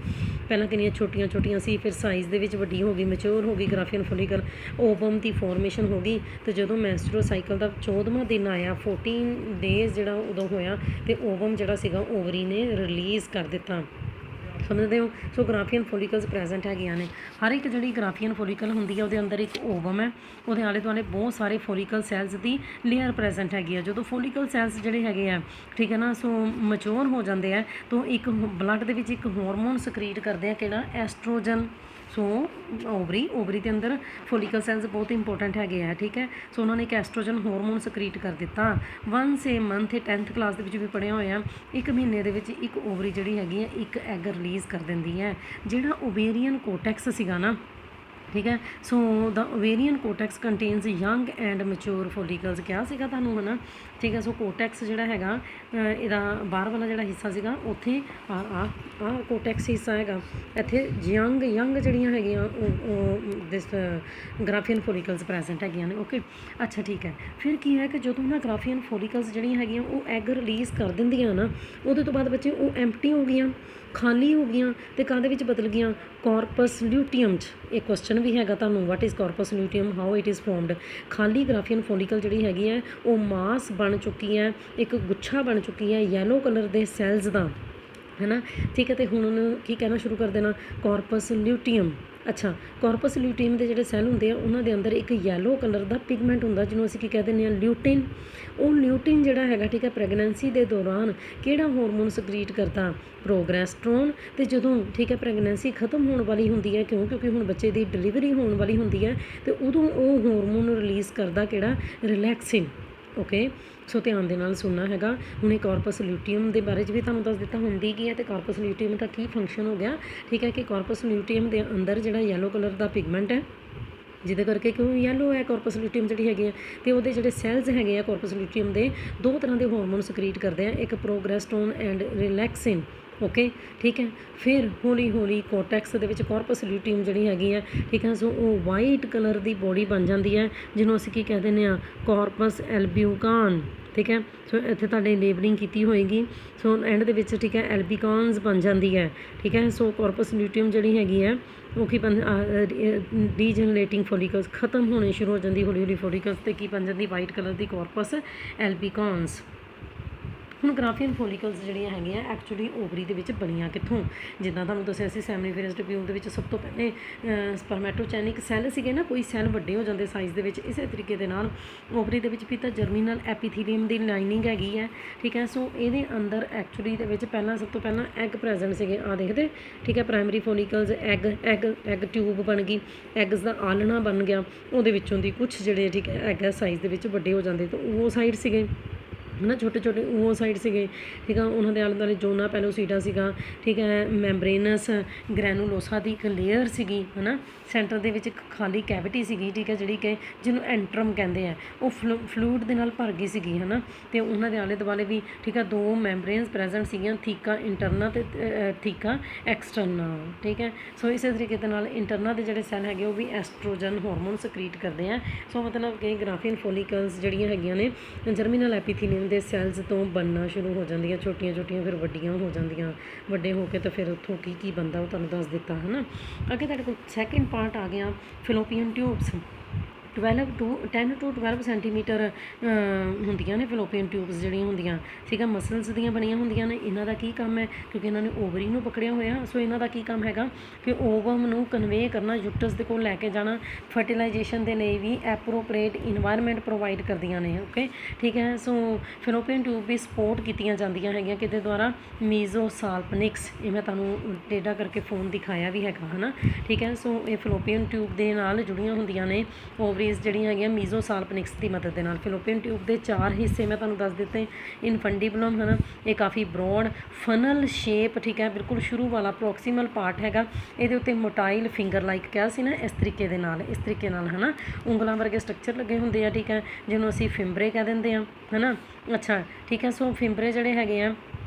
ਪਹਿਲਾਂ ਕਿੰਨੀਆਂ ਛੋਟੀਆਂ ਸੀ, ਫਿਰ ਸਾਈਜ਼ ਦੇ ਵਿੱਚ ਵੱਡੀ ਹੋ ਗਈ, ਮੈਚਿਓਰ ਹੋ ਗਈ ਗ੍ਰਾਫੀਅਨ ਫੋਲੀਕਲ, ਓਵਮ ਦੀ ਫੋਰਮੇਸ਼ਨ ਹੋ ਗਈ। ਅਤੇ ਜਦੋਂ ਮੈਂਸਟਰੁਅਲ ਸਾਈਕਲ ਦਾ 14ਵਾਂ ਦਿਨ ਆਇਆ, 14 ਡੇਜ਼ ਜਿਹੜਾ ਉਦੋਂ ਹੋਇਆ, ਅਤੇ ਓਵਮ ਜਿਹੜਾ ਸੀਗਾ ਓਵਰੀ ਨੇ ਰਿਲੀਜ਼ ਕਰ ਦਿੱਤਾ, ਸਮਝਦੇ ਹੋ। ਸੋ ਗ੍ਰਾਫੀਅਨ ਫੋਲੀਕਲਸ ਪ੍ਰੈਜੈਂਟ ਹੈਗੀਆਂ ਨੇ। ਹਰ ਇੱਕ ਜਿਹੜੀ ਗ੍ਰਾਫੀਅਨ ਫੋਲੀਕਲ ਹੁੰਦੀ ਹੈ ਉਹਦੇ ਅੰਦਰ ਇੱਕ ਓਵਮ ਹੈ, ਉਹਦੇ ਆਲੇ ਦੁਆਲੇ ਬਹੁਤ ਸਾਰੇ ਫੋਲੀਕਲ ਸੈਲਸ ਦੀ ਲੇਅਰ ਪ੍ਰੈਜੈਂਟ ਹੈਗੀ ਆ। ਜਦੋਂ ਫੋਲੀਕਲ ਸੈਲਸ ਜਿਹੜੇ ਹੈਗੇ ਆ, ਠੀਕ ਹੈ ਨਾ, ਸੋ ਮੈਚੋਰ ਹੋ ਜਾਂਦੇ ਆ ਤਾਂ ਇੱਕ ਬਲੱਡ ਦੇ ਵਿੱਚ ਇੱਕ ਹਾਰਮੋਨ ਸਕਰੀਟ ਕਰਦੇ ਆ, ਕਿਹੜਾ, ਐਸਟ੍ਰੋਜਨ। ਸੋ ਓਵਰੀ ਦੇ ਅੰਦਰ ਫੋਲੀਕਲ ਸੈਲਸ ਬਹੁਤ ਇੰਪੋਰਟੈਂਟ ਹੈਗੇ ਆ, ਠੀਕ ਹੈ। ਸੋ ਉਹਨਾਂ ਨੇ ਇੱਕ ਐਸਟ੍ਰੋਜਨ ਹਾਰਮੋਨ ਸਕਰੀਟ ਕਰ ਦਿੱਤਾ। 1 ਮੰਥ 10th ਕਲਾਸ ਦੇ ਵਿੱਚ ਵੀ ਪੜ੍ਹਿਆ ਹੋਇਆ, 1 ਮਹੀਨੇ ਦੇ ਵਿੱਚ ਇੱਕ ਓਵਰੀ ਜਿਹੜੀ ਹੈਗੀ ਹੈ ਇੱਕ ਐਗ ਰਿਲੀਜ਼ ਕਰ ਦਿੰਦੀ ਹੈ। ਜਿਹੜਾ ਓਵੇਰੀਅਨ ਕੋਟੈਕਸ ਸੀਗਾ ਨਾ, ਠੀਕ ਹੈ, ਸੋ ਦਾ ਓਵੇਰੀਅਨ ਕੋਟੈਕਸ ਕੰਟੇਨਸ ਯੰਗ ਐਂਡ ਮੈਚੋਰ ਫੋਲੀਕਲਸ, ਕਿਹਾ ਸੀਗਾ ਤੁਹਾਨੂੰ ਹੈ ਨਾ, ਠੀਕ ਹੈ। ਸੋ ਕੋਟੈਕਸ ਜਿਹੜਾ ਹੈਗਾ ਇਹਦਾ ਬਾਹਰ ਵਾਲਾ ਜਿਹੜਾ ਹਿੱਸਾ ਸੀਗਾ ਉੱਥੇ ਆ ਕੋਟੈਕਸ ਹਿੱਸਾ ਹੈਗਾ, ਇੱਥੇ ਯੰਗ ਜਿਹੜੀਆਂ ਹੈਗੀਆਂ ਉਹ ਦਿਸ ਗ੍ਰਾਫੀਅਨ ਫੋਲੀਕਲਸ ਪ੍ਰੈਜੈਂਟ ਹੈਗੀਆਂ ਨੇ। ਓਕੇ, ਅੱਛਾ ਠੀਕ ਹੈ। ਫਿਰ ਕੀ ਹੈ ਕਿ ਜਦੋਂ ਨਾ ਗ੍ਰਾਫੀਅਨ ਫੋਲੀਕਲਸ ਜਿਹੜੀਆਂ ਹੈਗੀਆਂ ਉਹ ਐਗ ਰਿਲੀਜ਼ ਕਰ ਦਿੰਦੀਆਂ ਨਾ, ਉਹਦੇ ਤੋਂ ਬਾਅਦ ਬੱਚੇ ਉਹ ਐਮਪਟੀ ਹੋ ਗਈਆਂ, ਖਾਲੀ ਹੋ ਗਈਆਂ, ਅਤੇ ਕਾਹਦੇ ਵਿੱਚ ਬਦਲ ਗਈਆਂ, ਕਾਰਪਸ ਲਿਊਟੀਅਮ 'ਚ। ਇਹ ਕੁਐਸਚਨ ਵੀ ਹੈਗਾ ਤੁਹਾਨੂੰ, what is corpus luteum, how it is formed. ਖਾਲੀ ਗ੍ਰਾਫੀਅਨ ਫੋਲੀਕਲ ਜਿਹੜੀ ਹੈਗੀ ਹੈ ਉਹ ਮਾਸ ਬਣ ਚੁੱਕੀ ਹੈ, ਇੱਕ ਗੁੱਛਾ ਬਣ ਚੁੱਕੀ ਹੈ ਯੈਲੋ ਕਲਰ ਦੇ ਸੈਲਸ ਦਾ, ਹੈ ਨਾ, ਠੀਕ ਹੈ। ਅਤੇ ਹੁਣ ਉਹਨੂੰ ਕੀ ਕਹਿਣਾ ਸ਼ੁਰੂ ਕਰ ਦੇਣਾ, ਕਾਰਪਸ ਲਿਊਟੀਅਮ। ਅੱਛਾ, ਕਾਰਪਸ ਲਿਊਟੀਅਮ ਦੇ ਜਿਹੜੇ ਸੈੱਲ ਹੁੰਦੇ ਆ ਉਹਨਾਂ ਦੇ ਅੰਦਰ ਇੱਕ ਯੈਲੋ ਕਲਰ ਦਾ ਪਿਗਮੈਂਟ ਹੁੰਦਾ ਜਿਹਨੂੰ ਅਸੀਂ ਕੀ ਕਹਿ ਦਿੰਦੇ ਹਾਂ, ਲਿਊਟਿਨ। ਉਹ ਲਿਊਟਿਨ ਜਿਹੜਾ ਹੈਗਾ, ਠੀਕ ਹੈ, ਪ੍ਰੈਗਨੈਂਸੀ ਦੇ ਦੌਰਾਨ ਕਿਹੜਾ ਹਾਰਮੋਨ ਸਕਰੀਟ ਕਰਦਾ, ਪ੍ਰੋਗੈਸਟਰੋਨ। ਅਤੇ ਜਦੋਂ ਠੀਕ ਹੈ ਪ੍ਰੈਗਨੈਂਸੀ ਖਤਮ ਹੋਣ ਵਾਲੀ ਹੁੰਦੀ ਹੈ, ਕਿਉਂਕਿ ਹੁਣ ਬੱਚੇ ਦੀ ਡਿਲੀਵਰੀ ਹੋਣ ਵਾਲੀ ਹੁੰਦੀ ਹੈ, ਅਤੇ ਉਦੋਂ ਉਹ ਹਾਰਮੋਨ ਰਿਲੀਜ਼ ਕਰਦਾ ਕਿਹੜਾ, ਰਿਲੈਕਸਿਨ। ਓਕੇ, ਸੋ ਧਿਆਨ ਦੇ ਨਾਲ ਸੁਣਨਾ ਹੈਗਾ। ਹੁਣ ਇਹ ਕਾਰਪਸ ਲਿਊਟੀਅਮ ਦੇ ਬਾਰੇ 'ਚ ਵੀ ਤੁਹਾਨੂੰ ਦੱਸ ਦਿੱਤਾ ਹੁੰਦੀ ਕੀ ਹੈ, ਅਤੇ ਕਾਰਪਸ ਲਿਊਟੀਅਮ ਦਾ ਕੀ ਫੰਕਸ਼ਨ ਹੋ ਗਿਆ, ਠੀਕ ਹੈ, ਕਿ ਕਾਰਪਸ ਲਿਊਟੀਅਮ ਦੇ ਅੰਦਰ ਜਿਹੜਾ ਯੈਲੋ ਕਲਰ ਦਾ ਪਿਗਮੈਂਟ ਹੈ, ਜਿਹਦੇ ਕਰਕੇ ਕਿਉਂ ਯੈਲੋ ਹੈ ਕਾਰਪਸ ਲਿਊਟੀਅਮ ਜਿਹੜੀ ਹੈਗੀ ਹੈ, ਅਤੇ ਉਹਦੇ ਜਿਹੜੇ ਸੈਲਸ ਹੈਗੇ ਆ ਕਾਰਪਸ ਲਿਊਟੀਅਮ ਦੇ 2 ਤਰ੍ਹਾਂ ਦੇ ਹਾਰਮੋਨ ਸਕਰੀਟ ਕਰਦੇ ਆ, ਇੱਕ ਪ੍ਰੋਗੈਸਟਰੋਨ ਐਂਡ ਰਿਲੈਕਸਿਨ। ਓਕੇ, ਠੀਕ ਹੈ। ਫਿਰ ਹੌਲੀ ਕੋਟੈਕਸ ਦੇ ਵਿੱਚ ਕਾਰਪਸ ਲਿਊਟੀਅਮ ਜਿਹੜੀ ਹੈਗੀ ਹੈ, ਠੀਕ ਹੈ, ਸੋ ਉਹ ਵਾਈਟ ਕਲਰ ਦੀ ਬੋਡੀ ਬਣ ਜਾਂਦੀ ਹੈ ਜਿਹਨੂੰ ਅਸੀਂ ਕੀ ਕਹਿ ਦਿੰਦੇ ਹਾਂ, ਕਾਰਪਸ ਐਲਬਿਊਕਾਨ, ਠੀਕ ਹੈ। ਸੋ ਇੱਥੇ ਤੁਹਾਡੇ ਲੇਬਲਿੰਗ ਕੀਤੀ ਹੋਏਗੀ, ਸੋ ਐਂਡ ਦੇ ਵਿੱਚ ਠੀਕ ਹੈ ਐਲਬਿਕਾਨਸ ਬਣ ਜਾਂਦੀ ਹੈ, ਠੀਕ ਹੈ। ਸੋ ਕਾਰਪਸ ਲਿਊਟੀਅਮ ਜਿਹੜੀ ਹੈਗੀ ਹੈ ਉਹ ਕੀ ਡੀਜਨਰੇਟਿੰਗ ਫੋਲੀਕਲਸ ਖਤਮ ਹੋਣੇ ਸ਼ੁਰੂ ਹੋ ਜਾਂਦੀ ਹੌਲੀ ਫੋਲੀਕਲਸ, ਅਤੇ ਕੀ ਬਣ ਜਾਂਦੀ, ਵਾਈਟ ਕਲਰ ਦੀ ਕਾਰਪਸ ਐਲਬਿਕਾਨਸ। ਹੁਣ ਗ੍ਰਾਫੀਅਨ ਫੋਲੀਕਲਸ ਜਿਹੜੀਆਂ ਹੈਗੀਆਂ ਐਕਚੁਅਲੀ ਓਵਰੀ ਦੇ ਵਿੱਚ ਬਣੀਆਂ ਕਿੱਥੋਂ, ਜਿੱਦਾਂ ਤੁਹਾਨੂੰ ਦੱਸਿਆ ਸੀ ਸੈਮਨੀਫੇਰਸ ਟਿਊਬਿਊਲ ਦੇ ਵਿੱਚ ਸਭ ਤੋਂ ਪਹਿਲੇ ਸਪਰਮੈਟੋਚੈਨਿਕ ਸੈੱਲ ਸੀਗੇ ਨਾ, ਕੋਈ ਸੈੱਲ ਵੱਡੇ ਹੋ ਜਾਂਦੇ ਸਾਈਜ਼ ਦੇ ਵਿੱਚ, ਇਸੇ ਤਰੀਕੇ ਦੇ ਨਾਲ ਓਵਰੀ ਦੇ ਵਿੱਚ ਵੀ ਤਾਂ ਜਰਮੀਨਲ ਐਪੀਥੀਲੀਅਮ ਦੀ ਲਾਈਨਿੰਗ ਹੈਗੀ ਹੈ, ਠੀਕ ਹੈ। ਸੋ ਇਹਦੇ ਅੰਦਰ ਐਕਚੁਅਲੀ ਦੇ ਵਿੱਚ ਸਭ ਤੋਂ ਪਹਿਲਾਂ ਐਗ ਪ੍ਰੈਜੈਂਟ ਸੀਗੇ, ਆ ਦੇਖਦੇ, ਠੀਕ ਹੈ, ਪ੍ਰਾਇਮਰੀ ਫੋਲੀਕਲਸ, ਐਗ ਟਿਊਬ ਬਣ ਗਈ, ਐਗਸ ਦਾ ਆਲਣਾ ਬਣ ਗਿਆ, ਉਹਦੇ ਵਿੱਚੋਂ ਦੀ ਕੁਛ ਜਿਹੜੇ ਠੀਕ ਹੈ ਐਗ ਸਾਈਜ਼ ਦੇ ਵਿੱਚ ਵੱਡੇ ਹੋ ਜਾਂਦੇ, ਤਾਂ ਉਹ ਸਾਈਡ ਸੀਗੇ ਹੈ ਨਾ, ਛੋਟੇ ਉਹ ਸਾਈਡ ਸੀਗੇ, ਠੀਕ ਆ। ਉਹਨਾਂ ਦੇ ਆਲੇ ਦੁਆਲੇ ਜੋਨਾ ਪੈਲੋਸੀਡਾ ਸੀਗਾ, ਠੀਕ ਹੈ, ਮੈਂਬਰੇਨਸ ਗ੍ਰੈਨੂਲੋਸਾ ਦੀ ਇੱਕ ਲੇਅਰ ਸੀਗੀ, ਹੈ ਨਾ, ਸੈਂਟਰ ਦੇ ਵਿੱਚ ਇੱਕ ਖਾਲੀ ਕੈਵਿਟੀ ਸੀਗੀ, ਠੀਕ ਹੈ, ਜਿਹੜੀ ਕਿ ਜਿਹਨੂੰ ਐਂਟਰਮ ਕਹਿੰਦੇ ਆ, ਉਹ ਫਲੂਇਡ ਦੇ ਨਾਲ ਭਰ ਗਈ ਸੀਗੀ, ਹੈ ਨਾ। ਅਤੇ ਉਹਨਾਂ ਦੇ ਆਲੇ ਦੁਆਲੇ ਵੀ ਠੀਕ ਆ 2 ਮੈਂਬਰੇਨਸ ਪ੍ਰੈਜੈਂਟ ਸੀਗੀਆਂ, ਥੀਕਾ ਇੰਟਰਨਾ ਅਤੇ ਥੀਕਾ ਐਕਸਟਰਨਾ, ਠੀਕ ਹੈ। ਸੋ ਇਸੇ ਤਰੀਕੇ ਦੇ ਨਾਲ ਇੰਟਰਨਾ ਦੇ ਜਿਹੜੇ ਸੈੱਲ ਹੈਗੇ ਉਹ ਵੀ ਐਸਟ੍ਰੋਜਨ ਹਾਰਮੋਨ ਸਕਰੀਟ ਕਰਦੇ ਆ। ਸੋ ਮਤਲਬ ਕਿ ਗ੍ਰਾਫੀਅਨ ਫੋਲੀਕਲਸ ਜਿਹੜੀਆਂ ਹੈਗੀਆਂ ਨੇ ਜਰਮੀਨਲ ਐਪੀਥੀਲੀਅਮ ਦੇ ਸੈਲਸ ਤੋਂ ਬਣਨਾ ਸ਼ੁਰੂ ਹੋ ਜਾਂਦੀਆਂ, ਛੋਟੀਆਂ ਛੋਟੀਆਂ ਫਿਰ ਵੱਡੀਆਂ ਹੋ ਜਾਂਦੀਆਂ, ਵੱਡੇ ਹੋ ਕੇ ਤਾਂ ਫਿਰ ਉੱਥੋਂ ਕੀ ਬਣਦਾ ਉਹ ਤੁਹਾਨੂੰ ਦੱਸ ਦਿੱਤਾ ਹੈ ਨਾ। ਅੱਗੇ ਤੁਹਾਡੇ ਕੋਲ ਸੈਕਿੰਡ ਪਾਰਟ ਆ ਗਿਆ ਫਿਲੋਪੀਅਨ ਟਿਊਬਸ। 10 to 12 ਸੈਂਟੀਮੀਟਰ ਹੁੰਦੀਆਂ ਨੇ ਫਿਲੋਪੀਅਨ ਟਿਊਬਸ ਜਿਹੜੀਆਂ ਹੁੰਦੀਆਂ, ਠੀਕ ਹੈ, ਮਸਲਸ ਦੀਆਂ ਬਣੀਆਂ ਹੁੰਦੀਆਂ ਨੇ। ਇਹਨਾਂ ਦਾ ਕੀ ਕੰਮ ਹੈ, ਕਿਉਂਕਿ ਇਹਨਾਂ ਨੇ ਓਵਰੀ ਨੂੰ ਪਕੜਿਆ ਹੋਇਆ, ਸੋ ਇਹਨਾਂ ਦਾ ਕੀ ਕੰਮ ਹੈਗਾ ਕਿ ਓਵਮ ਨੂੰ ਕਨਵੇ ਕਰਨਾ, ਯੂਟਰਸ ਦੇ ਕੋਲ ਲੈ ਕੇ ਜਾਣਾ। ਫਰਟੀਲਾਈਜੇਸ਼ਨ ਦੇ ਲਈ ਵੀ ਐਪਰੋਪ੍ਰੀਏਟ ਇਨਵਾਇਰਮੈਂਟ ਪ੍ਰੋਵਾਈਡ ਕਰਦੀਆਂ ਨੇ, ਓਕੇ, ਠੀਕ ਹੈ। ਸੋ ਫਿਲੋਪੀਅਨ ਟਿਊਬ ਵੀ ਸਪੋਰਟ ਕੀਤੀਆਂ ਜਾਂਦੀਆਂ ਹੈਗੀਆਂ ਕਿਹਦੇ ਦੁਆਰਾ, ਮੀਜ਼ੋਸਾਲਪਨਿਕਸ। ਇਹ ਮੈਂ ਤੁਹਾਨੂੰ ਟੇਢਾ ਕਰਕੇ ਫੋਨ ਦਿਖਾਇਆ ਵੀ ਹੈਗਾ, ਹੈ ਨਾ, ਠੀਕ ਹੈ। ਸੋ ਇਹ ਫਿਲੋਪੀਅਨ ਟਿਊਬ ਦੇ ਨਾਲ ਜੁੜੀਆਂ ਹੁੰਦੀਆਂ ਨੇ ਓਵਰੀਜ਼ ਜਿਹੜੀਆਂ ਹੈਗੀਆਂ ਮੀਜ਼ੋਸਾਲਪਨਿਕਸ ਦੀ ਮਦਦ ਦੇ ਨਾਲ। ਫਿਲੋਪੀਅਨ ਟਿਊਬ ਦੇ 4 ਹਿੱਸੇ ਮੈਂ ਤੁਹਾਨੂੰ ਦੱਸ ਦਿੱਤੇ। ਇਨਫੰਡੀਬੁਲਮ ਹੈ ਨਾ, ਇਹ ਕਾਫੀ ਬਰੋਡ ਫਨਲ ਸ਼ੇਪ, ਠੀਕ ਹੈ, ਬਿਲਕੁਲ ਸ਼ੁਰੂ ਵਾਲਾ ਪ੍ਰੋਕਸੀਮਲ ਪਾਰਟ ਹੈਗਾ। ਇਹਦੇ ਉੱਤੇ ਮੋਟਾਈਲ ਫਿੰਗਰ ਲਾਈਕ ਕਿਹਾ ਸੀ ਨਾ, ਇਸ ਤਰੀਕੇ ਦੇ ਨਾਲ, ਇਸ ਤਰੀਕੇ ਨਾਲ, ਹੈ ਨਾ, ਉਂਗਲਾਂ ਵਰਗੇ ਸਟਰਕਚਰ ਲੱਗੇ ਹੁੰਦੇ ਆ, ਠੀਕ ਹੈ, ਜਿਹਨੂੰ ਅਸੀਂ ਫਿੰਬਰੇ ਕਹਿ ਦਿੰਦੇ ਹਾਂ, ਹੈ ਨਾ। ਅੱਛਾ, ਠੀਕ ਹੈ। ਸੋ ਫਿੰਬਰੇ ਜਿਹੜੇ ਹੈਗੇ ਆ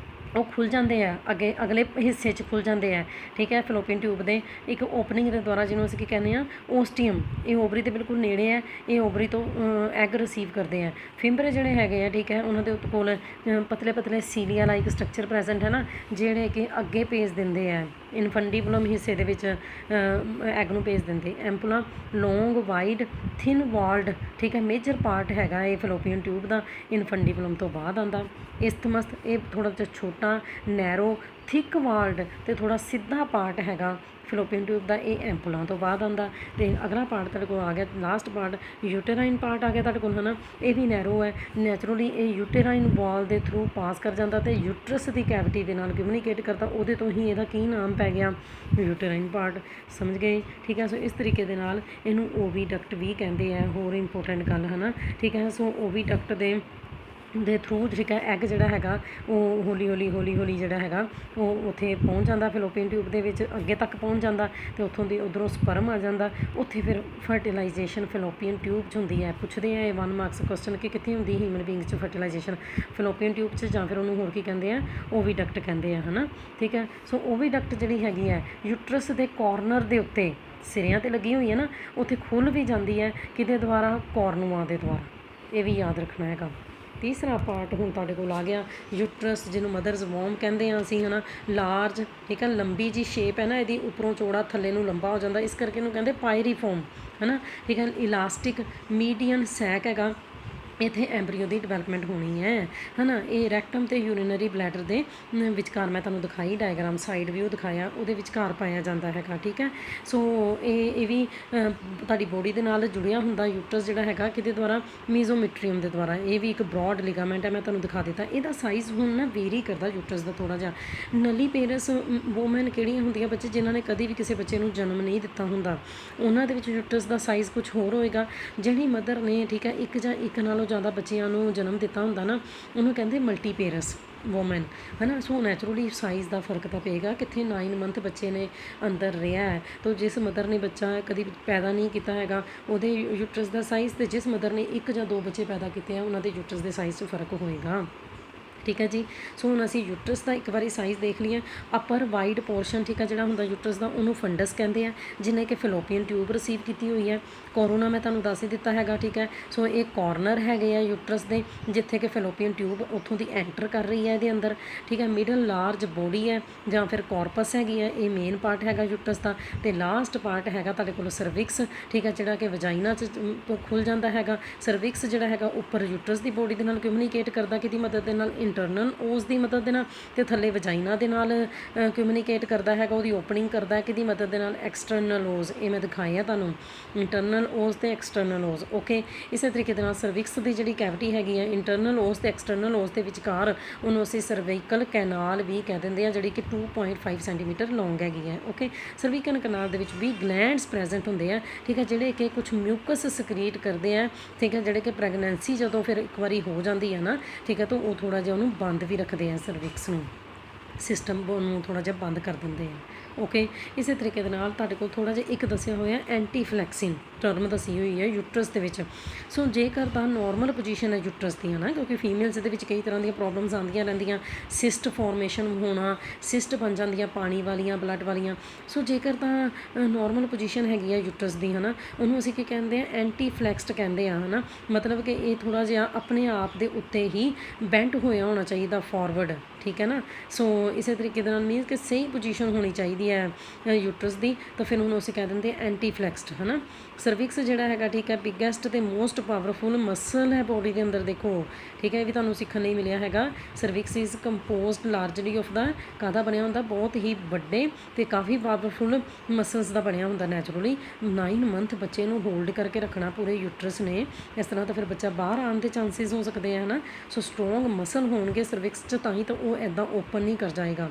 ਉਹ ਖੁੱਲ੍ਹ ਜਾਂਦੇ ਆ, ਅਗਲੇ ਹਿੱਸੇ 'ਚ ਖੁੱਲ੍ਹ ਜਾਂਦੇ ਆ, ਠੀਕ ਹੈ, ਫਿਲੋਪੀਅਨ ਟਿਊਬ ਦੇ ਇੱਕ ਓਪਨਿੰਗ ਦੇ ਦੁਆਰਾ, ਜਿਹਨੂੰ ਅਸੀਂ ਕੀ ਕਹਿੰਦੇ ਹਾਂ, ਓਸਟੀਅਮ। ਇਹ ਓਵਰੀ ਦੇ ਬਿਲਕੁਲ ਨੇੜੇ ਹੈ, ਇਹ ਓਵਰੀ ਤੋਂ ਐਗ ਰਿਸੀਵ ਕਰਦੇ ਆ। ਫਿੰਬਰੇ ਜਿਹੜੇ ਹੈਗੇ ਆ, ਠੀਕ ਹੈ, ਉਹਨਾਂ ਦੇ ਕੋਲ ਪਤਲੇ ਪਤਲੇ ਸੀਲੀਆ ਲਾਈਕ ਸਟਰਕਚਰ ਪ੍ਰੈਜ਼ੈਂਟ ਹੈ ਨਾ, ਜਿਹੜੇ ਕਿ ਅੱਗੇ ਭੇਜ ਦਿੰਦੇ ਆ ਇਨਫੰਡੀਬੁਲਮ ਹਿੱਸੇ ਦੇ ਵਿੱਚ ਐਗ ਨੂੰ ਭੇਜ ਦਿੰਦੇ। ਐਂਪੂਲਾ ਲੌਂਗ ਵਾਈਡ ਥਿਨ ਵਾਲਡ, ਠੀਕ ਹੈ, ਮੇਜਰ ਪਾਰਟ ਹੈਗਾ ਇਹ ਫਿਲੋਪੀਅਨ ਟਿਊਬ ਦਾ, ਇਨਫੰਡੀਬੁਲਮ ਤੋਂ ਬਾਅਦ ਆਉਂਦਾ। ਇਸਥਮਸ, ਇਹ ਥੋੜ੍ਹਾ ਜਿਹਾ ਛੋਟਾ, ਨੈਰੋ, ਥਿਕ ਵਾਲਡ ਅਤੇ ਥੋੜ੍ਹਾ ਸਿੱਧਾ ਪਾਰਟ ਹੈਗਾ ਫਿਲੋਪੀਅਨ ਟਿਊਬ ਦਾ, ਇਹ ਐਂਪੂਲਾਂ ਤੋਂ ਬਾਅਦ ਆਉਂਦਾ। ਅਤੇ ਅਗਲਾ ਪਾਰਟ ਤੁਹਾਡੇ ਕੋਲ ਆ ਗਿਆ, ਲਾਸਟ ਪਾਰਟ ਯੂਟੇਰਾਈਨ ਪਾਰਟ ਆ ਗਿਆ ਤੁਹਾਡੇ ਕੋਲ, ਹੈ ਨਾ। ਇਹ ਵੀ ਨੈਰੋ ਹੈ, ਨੈਚੁਰਲੀ ਇਹ ਯੂਟੇਰਾਈਨ ਵਾਲ ਦੇ ਥਰੂ ਪਾਸ ਕਰ ਜਾਂਦਾ ਅਤੇ ਯੂਟਰਸ ਦੀ ਕੈਵਿਟੀ ਦੇ ਨਾਲ ਕਮਿਊਨੀਕੇਟ ਕਰਦਾ। ਉਹਦੇ ਤੋਂ ਹੀ ਇਹਦਾ ਕੀ ਨਾਮ ਪੈ ਗਿਆ, ਯੂਟੇਰਾਈਨ ਪਾਰਟ, ਸਮਝ ਗਏ, ਠੀਕ ਹੈ। ਸੋ ਇਸ ਤਰੀਕੇ ਦੇ ਨਾਲ ਇਹਨੂੰ ਓਵੀਡਕਟ ਵੀ ਕਹਿੰਦੇ ਆ, ਹੋਰ ਇੰਪੋਰਟੈਂਟ ਗੱਲ, ਹੈ ਨਾ, ਠੀਕ ਹੈ। ਸੋ ਓਵੀਡਕਟ ਦੇ ਥਰੂ, ਠੀਕ ਹੈ, ਐਗ ਜਿਹੜਾ ਹੈਗਾ ਉਹ ਹੌਲੀ ਹੌਲੀ ਜਿਹੜਾ ਹੈਗਾ ਉਹ ਉੱਥੇ ਪਹੁੰਚ ਜਾਂਦਾ ਫਿਲੋਪੀਅਨ ਟਿਊਬ ਦੇ ਵਿੱਚ, ਅੱਗੇ ਤੱਕ ਪਹੁੰਚ ਜਾਂਦਾ ਅਤੇ ਉੱਥੋਂ ਦੀ ਉੱਧਰੋਂ ਸਪਰਮ ਆ ਜਾਂਦਾ। ਉੱਥੇ ਫਿਰ ਫਰਟੀਲਾਈਜੇਸ਼ਨ ਫਿਲੋਪੀਅਨ ਟਿਊਬ 'ਚ ਹੁੰਦੀ ਹੈ। ਪੁੱਛਦੇ ਆ ਇਹ 1 ਮਾਰਕਸ ਕੁਐਸਚਨ ਕਿ ਕਿੱਥੇ ਹੁੰਦੀ ਹਿਊਮਨ ਬੀਇੰਗ 'ਚ ਫਰਟੀਲਾਈਜੇਸ਼ਨ, ਫਿਲੋਪੀਅਨ ਟਿਊਬ 'ਚ, ਜਾਂ ਫਿਰ ਉਹਨੂੰ ਹੋਰ ਕੀ ਕਹਿੰਦੇ ਆ, ਓਵੀਡਕਟ ਕਹਿੰਦੇ ਆ, ਹੈ ਨਾ, ਠੀਕ ਹੈ। ਸੋ ਓਵੀਡਕਟ ਜਿਹੜੀ ਹੈਗੀ ਹੈ ਯੂਟਰਸ ਦੇ ਕਾਰਨਰ ਦੇ ਉੱਤੇ ਸਿਰਿਆਂ 'ਤੇ ਲੱਗੀ ਹੋਈ ਹੈ ਨਾ, ਉੱਥੇ ਖੁੱਲ੍ਹ ਵੀ ਜਾਂਦੀ ਹੈ ਕਿਹਦੇ ਦੁਆਰਾ, ਕੋਰਨੂਆਂ ਦੇ ਦੁਆਰਾ। ਇਹ ਵੀ ਯਾਦ ਰੱਖਣਾ ਹੈਗਾ। ਤੀਸਰਾ ਪਾਰਟ ਹੁਣ ਤੁਹਾਡੇ ਕੋਲ ਆ ਗਿਆ ਯੂਟਰਸ, ਜਿਹਨੂੰ ਮਦਰਸ ਵੋਮ ਕਹਿੰਦੇ ਹਾਂ ਅਸੀਂ, ਹੈ ਨਾ, ਲਾਰਜ, ਠੀਕ ਹੈ, ਲੰਬੀ ਜੀ ਸ਼ੇਪ ਹੈ ਨਾ ਇਹਦੀ, ਉੱਪਰੋਂ ਚੌੜਾ ਥੱਲੇ ਨੂੰ ਲੰਬਾ ਹੋ ਜਾਂਦਾ, ਇਸ ਕਰਕੇ ਇਹਨੂੰ ਕਹਿੰਦੇ ਪਾਇਰੀਫੋਮ, ਹੈ ਨਾ, ਠੀਕ ਹੈ। ਇਲਾਸਟਿਕ ਮੀਡੀਅਨ ਸੈਕ ਹੈਗਾ, ਇੱਥੇ ਐਂਬਰੀਓ ਦੀ ਡਿਵੈਲਪਮੈਂਟ ਹੋਣੀ ਹੈ ਨਾ। ਇਹ ਰੈਕਟਮ ਅਤੇ ਯੂਰੀਨਰੀ ਬਲੈਡਰ ਦੇ ਵਿਚਕਾਰ ਮੈਂ ਤੁਹਾਨੂੰ ਦਿਖਾਈ ਡਾਇਗਰਾਮ, ਸਾਈਡ ਵਿਊ ਦਿਖਾਇਆ, ਉਹਦੇ ਵਿਚਕਾਰ ਪਾਇਆ ਜਾਂਦਾ ਹੈਗਾ, ਠੀਕ ਹੈ। ਸੋ ਇਹ ਵੀ ਤੁਹਾਡੀ ਬੋਡੀ ਦੇ ਨਾਲ ਜੁੜਿਆ ਹੁੰਦਾ ਯੂਟਰਸ ਜਿਹੜਾ ਹੈਗਾ, ਕਿਹਦੇ ਦੁਆਰਾ, ਮੀਜ਼ੋਮੀਟਰੀਅਮ ਦੇ ਦੁਆਰਾ। ਇਹ ਵੀ ਇੱਕ ਬਰੋਡ ਲਿਗਾਮੈਂਟ ਹੈ, ਮੈਂ ਤੁਹਾਨੂੰ ਦਿਖਾ ਦਿੱਤਾ। ਇਹਦਾ ਸਾਈਜ਼ ਹੁਣ ਨਾ ਵੇਰੀ ਕਰਦਾ ਯੂਟਰਸ ਦਾ ਥੋੜ੍ਹਾ ਜਿਹਾ। ਨਲੀਪੇਰਸ ਵੂਮੈਨ ਕਿਹੜੀਆਂ ਹੁੰਦੀਆਂ ਬੱਚੇ, ਜਿਨ੍ਹਾਂ ਨੇ ਕਦੀ ਵੀ ਕਿਸੇ ਬੱਚੇ ਨੂੰ ਜਨਮ ਨਹੀਂ ਦਿੱਤਾ ਹੁੰਦਾ, ਉਹਨਾਂ ਦੇ ਵਿੱਚ ਯੂਟਰਸ ਦਾ ਸਾਈਜ਼ ਕੁਝ ਹੋਰ ਹੋਏਗਾ। ਜਿਹੜੀ ਮਦਰ ਨੇ, ਠੀਕ ਹੈ, ਇੱਕ ਜਾਂ ਇੱਕ ਨਾਲੋਂ ਜ਼ਿਆਦਾ ਬੱਚਿਆਂ ਨੂੰ ਜਨਮ ਦਿੱਤਾ ਹੁੰਦਾ ਨਾ, ਉਹਨੂੰ ਕਹਿੰਦੇ ਮਲਟੀਪੇਰਸ ਵੂਮੈਨ, ਹੈ ਨਾ। ਸੋ ਨੈਚੁਰਲੀ ਸਾਈਜ਼ ਦਾ ਫਰਕ ਤਾਂ ਪਏਗਾ, ਕਿੱਥੇ 9 ਮੰਥ ਬੱਚੇ ਨੇ ਅੰਦਰ ਰਿਹਾ ਹੈ, ਤਾਂ ਜਿਸ ਮਦਰ ਨੇ ਬੱਚਾ ਕਦੀ ਪੈਦਾ ਨਹੀਂ ਕੀਤਾ ਹੈਗਾ ਉਹਦੇ ਯੂਟਰਸ ਦਾ ਸਾਈਜ਼, ਅਤੇ ਜਿਸ ਮਦਰ ਨੇ 1 ਜਾਂ 2 ਬੱਚੇ ਪੈਦਾ ਕੀਤੇ ਆ ਉਹਨਾਂ ਦੇ ਯੂਟਰਸ ਦੇ ਸਾਈਜ਼ 'ਚ ਫਰਕ ਹੋਏਗਾ, ਠੀਕ ਹੈ ਜੀ। ਸੋ ਹੁਣ ਅਸੀਂ ਯੂਟਰਸ ਦਾ ਇੱਕ ਵਾਰੀ ਸਾਈਜ਼ ਦੇਖ ਲਈਏ। ਅਪਰ ਵਾਈਡ ਪੋਰਸ਼ਨ, ਠੀਕ ਹੈ, ਜਿਹੜਾ ਹੁੰਦਾ ਯੂਟਰਸ ਦਾ, ਉਹਨੂੰ ਫੰਡਸ ਕਹਿੰਦੇ ਆ, ਜਿਹਨੇ ਕਿ ਫਿਲੋਪੀਅਨ ਟਿਊਬ ਰਿਸੀਵ ਕੀਤੀ ਹੋਈ ਹੈ। ਕੋਰੋਨਾ ਮੈਂ ਤੁਹਾਨੂੰ ਦੱਸ ਹੀ ਦਿੱਤਾ ਹੈਗਾ, ਠੀਕ ਹੈ। ਸੋ ਇਹ ਕਾਰਨਰ ਹੈਗੇ ਆ ਯੂਟਰਸ ਦੇ, ਜਿੱਥੇ ਕਿ ਫਿਲੋਪੀਅਨ ਟਿਊਬ ਉੱਥੋਂ ਦੀ ਐਂਟਰ ਕਰ ਰਹੀ ਹੈ ਇਹਦੇ ਅੰਦਰ, ਠੀਕ ਹੈ। ਮਿਡਲ ਲਾਰਜ ਬੋਡੀ ਹੈ ਜਾਂ ਫਿਰ ਕਾਰਪਸ ਹੈਗੀ ਹੈ, ਇਹ ਮੇਨ ਪਾਰਟ ਹੈਗਾ ਯੂਟਰਸ ਦਾ। ਅਤੇ ਲਾਸਟ ਪਾਰਟ ਹੈਗਾ ਤੁਹਾਡੇ ਕੋਲ ਸਰਵਿਕਸ, ਠੀਕ ਹੈ, ਜਿਹੜਾ ਕਿ ਵਜਾਈਨਾ 'ਚ ਖੁੱਲ੍ਹ ਜਾਂਦਾ ਹੈਗਾ। ਸਰਵਿਕਸ ਜਿਹੜਾ ਹੈਗਾ ਉੱਪਰ ਯੂਟਰਸ ਦੀ ਬੋਡੀ ਦੇ ਨਾਲ ਕਮਿਊਨੀਕੇਟ ਕਰਦਾ, ਕਿਹਦੀ ਮਦਦ ਦੇ ਨਾਲ, ਇੰਟਰਨਲ ਓਸ ਦੀ ਮਦਦ ਦੇ ਨਾਲ, ਅਤੇ ਥੱਲੇ ਵਜਾਈਨਾ ਦੇ ਨਾਲ ਕਮਿਊਨੀਕੇਟ ਕਰਦਾ ਹੈਗਾ, ਉਹਦੀ ਓਪਨਿੰਗ ਕਰਦਾ ਕਿਹਦੀ ਮਦਦ ਦੇ ਨਾਲ, ਐਕਸਟਰਨਲ ਓਸ। ਇਹ ਮੈਂ ਦਿਖਾਇਆ ਤੁਹਾਨੂੰ, ਇੰਟਰਨਲ ਓਸ ਅਤੇ ਐਕਸਟਰਨਲ ਓਸ, ਓਕੇ। ਇਸੇ ਤਰੀਕੇ ਦੇ ਨਾਲ ਸਰਵਿਕਸ ਦੀ ਜਿਹੜੀ ਕੈਵਿਟੀ ਹੈਗੀ ਹੈ ਇੰਟਰਨਲ ਓਸ ਅਤੇ ਐਕਸਟਰਨਲ ਓਸ ਦੇ ਵਿਚਕਾਰ, ਉਹਨੂੰ ਅਸੀਂ ਸਰਵਾਈਕਲ ਕੈਨਾਲ ਵੀ ਕਹਿ ਦਿੰਦੇ ਹਾਂ, ਜਿਹੜੀ ਕਿ 2.5 ਸੈਂਟੀਮੀਟਰ ਲੌਂਗ ਹੈਗੀ ਹੈ, ਓਕੇ। ਸਰਵਾਈਕਲ ਕੈਨਾਲ ਦੇ ਵਿੱਚ ਵੀ ਗਲੈਂਡਸ ਪ੍ਰੈਜ਼ੈਂਟ ਹੁੰਦੇ ਆ, ਠੀਕ ਹੈ, ਜਿਹੜੇ ਕਿ ਕੁਛ ਮਿਊਕਸ ਸਕਰੀਟ ਕਰਦੇ ਆ, ਠੀਕ ਹੈ, ਜਿਹੜੇ ਕਿ ਪ੍ਰੈਗਨੈਂਸੀ ਜਦੋਂ ਫਿਰ ਇੱਕ ਵਾਰੀ ਹੋ ਜਾਂਦੀ ਹੈ ਨਾ, ਠੀਕ ਹੈ, ਤਾਂ ਉਹ ਥੋੜ੍ਹਾ ਜਿਹਾ ਉਹਨੂੰ ਬੰਦ ਵੀ ਰੱਖਦੇ ਆ, ਸਰਵਿਕਸ ਨੂੰ, ਸਿਸਟਮ ਨੂੰ ਥੋੜ੍ਹਾ ਜਿਹਾ ਬੰਦ ਕਰ ਦਿੰਦੇ ਆ, ਓਕੇ। ਇਸੇ ਤਰੀਕੇ ਦੇ ਨਾਲ ਤੁਹਾਡੇ ਕੋਲ ਥੋੜ੍ਹਾ ਜਿਹਾ ਇੱਕ ਦੱਸਿਆ ਹੋਇਆ ਐਂਟੀ ਫਲੈਕਸਿਨ ਟਰਮ ਦੱਸੀ ਹੋਈ ਹੈ ਯੂਟਰਸ ਦੇ ਵਿੱਚ। ਸੋ ਜੇਕਰ ਤਾਂ ਨੋਰਮਲ ਪੋਜੀਸ਼ਨ ਹੈ ਯੂਟਰਸ ਦੀ ਹੈ ਨਾ, ਕਿਉਂਕਿ ਫੀਮੇਲਸ ਦੇ ਵਿੱਚ ਕਈ ਤਰ੍ਹਾਂ ਦੀਆਂ ਪ੍ਰੋਬਲਮਸ ਆਉਂਦੀਆਂ ਰਹਿੰਦੀਆਂ, ਸਿਸਟ ਫਾਰਮੇਸ਼ਨ ਹੋਣਾ, ਸਿਸਟ ਬਣ ਜਾਂਦੀਆਂ ਪਾਣੀ ਵਾਲੀਆਂ, ਬਲੱਡ ਵਾਲੀਆਂ। ਸੋ ਜੇਕਰ ਤਾਂ ਨੋਰਮਲ ਪੋਜੀਸ਼ਨ ਹੈਗੀ ਆ ਯੂਟਰਸ ਦੀ ਹੈ ਨਾ, ਉਹਨੂੰ ਅਸੀਂ ਕੀ ਕਹਿੰਦੇ ਆ, ਐਂਟੀ ਫਲੈਕਸਡ ਕਹਿੰਦੇ ਆ, ਹੈ ਨਾ। ਮਤਲਬ ਕਿ ਇਹ ਥੋੜ੍ਹਾ ਜਿਹਾ ਆਪਣੇ ਆਪ ਦੇ ਉੱਤੇ ਹੀ ਬੈਂਟ ਹੋਇਆ ਹੋਣਾ ਚਾਹੀਦਾ ਫਾਰਵਰਡ, ਠੀਕ ਹੈ ਨਾ। ਸੋ ਇਸੇ ਤਰੀਕੇ ਦੇ ਨਾਲ ਮੀਨਸ ਕਿ ਸਹੀ ਪੋਜੀਸ਼ਨ ਹੋਣੀ ਚਾਹੀਦੀ ਹੈ ਯੂਟਰਸ ਦੀ, ਤਾਂ ਫਿਰ ਉਹਨੂੰ ਅਸੀਂ ਕਹਿ ਦਿੰਦੇ ਐਂਟੀ ਫਲੈਕਸਡ, ਹੈ ਨਾ। ਸਰਵਿਕਸ ਜਿਹੜਾ ਹੈਗਾ, ਠੀਕ ਹੈ, ਬਿਗੈਸਟ ਅਤੇ ਮੋਸਟ ਪਾਵਰਫੁਲ ਮਸਲ ਹੈ ਬੋਡੀ ਦੇ ਅੰਦਰ, ਦੇਖੋ, ਠੀਕ ਹੈ, ਇਹ ਵੀ ਤੁਹਾਨੂੰ ਸਿੱਖਣ ਲਈ ਮਿਲਿਆ ਹੈਗਾ। Cervix is composed largely of ਦਾ, ਕਾਹਦਾ ਬਣਿਆ ਹੁੰਦਾ, ਬਹੁਤ ਹੀ ਵੱਡੇ ਅਤੇ ਕਾਫੀ ਪਾਵਰਫੁਲ ਮਸਲਸ ਦਾ ਬਣਿਆ ਹੁੰਦਾ ਨੈਚੁਰਲੀ। 9 ਮੰਥ ਬੱਚੇ ਨੂੰ ਹੋਲਡ ਕਰਕੇ ਰੱਖਣਾ ਪੂਰੇ ਯੂਟਰਸ ਨੇ, ਇਸ ਤਰ੍ਹਾਂ ਤਾਂ ਫਿਰ ਬੱਚਾ ਬਾਹਰ ਆਉਣ ਦੇ ਚਾਂਸਿਸ ਹੋ ਸਕਦੇ ਆ, ਹੈ ਨਾ। ਸੋ ਸਟਰੋਂਗ ਮਸਲ ਹੋਣਗੇ ਸਰਵਿਕਸ 'ਚ, ਤਾਂ ਹੀ ਤਾਂ ਉਹ ਇੱਦਾਂ ਓਪਨ ਨਹੀਂ ਕਰ ਜਾਏਗਾ।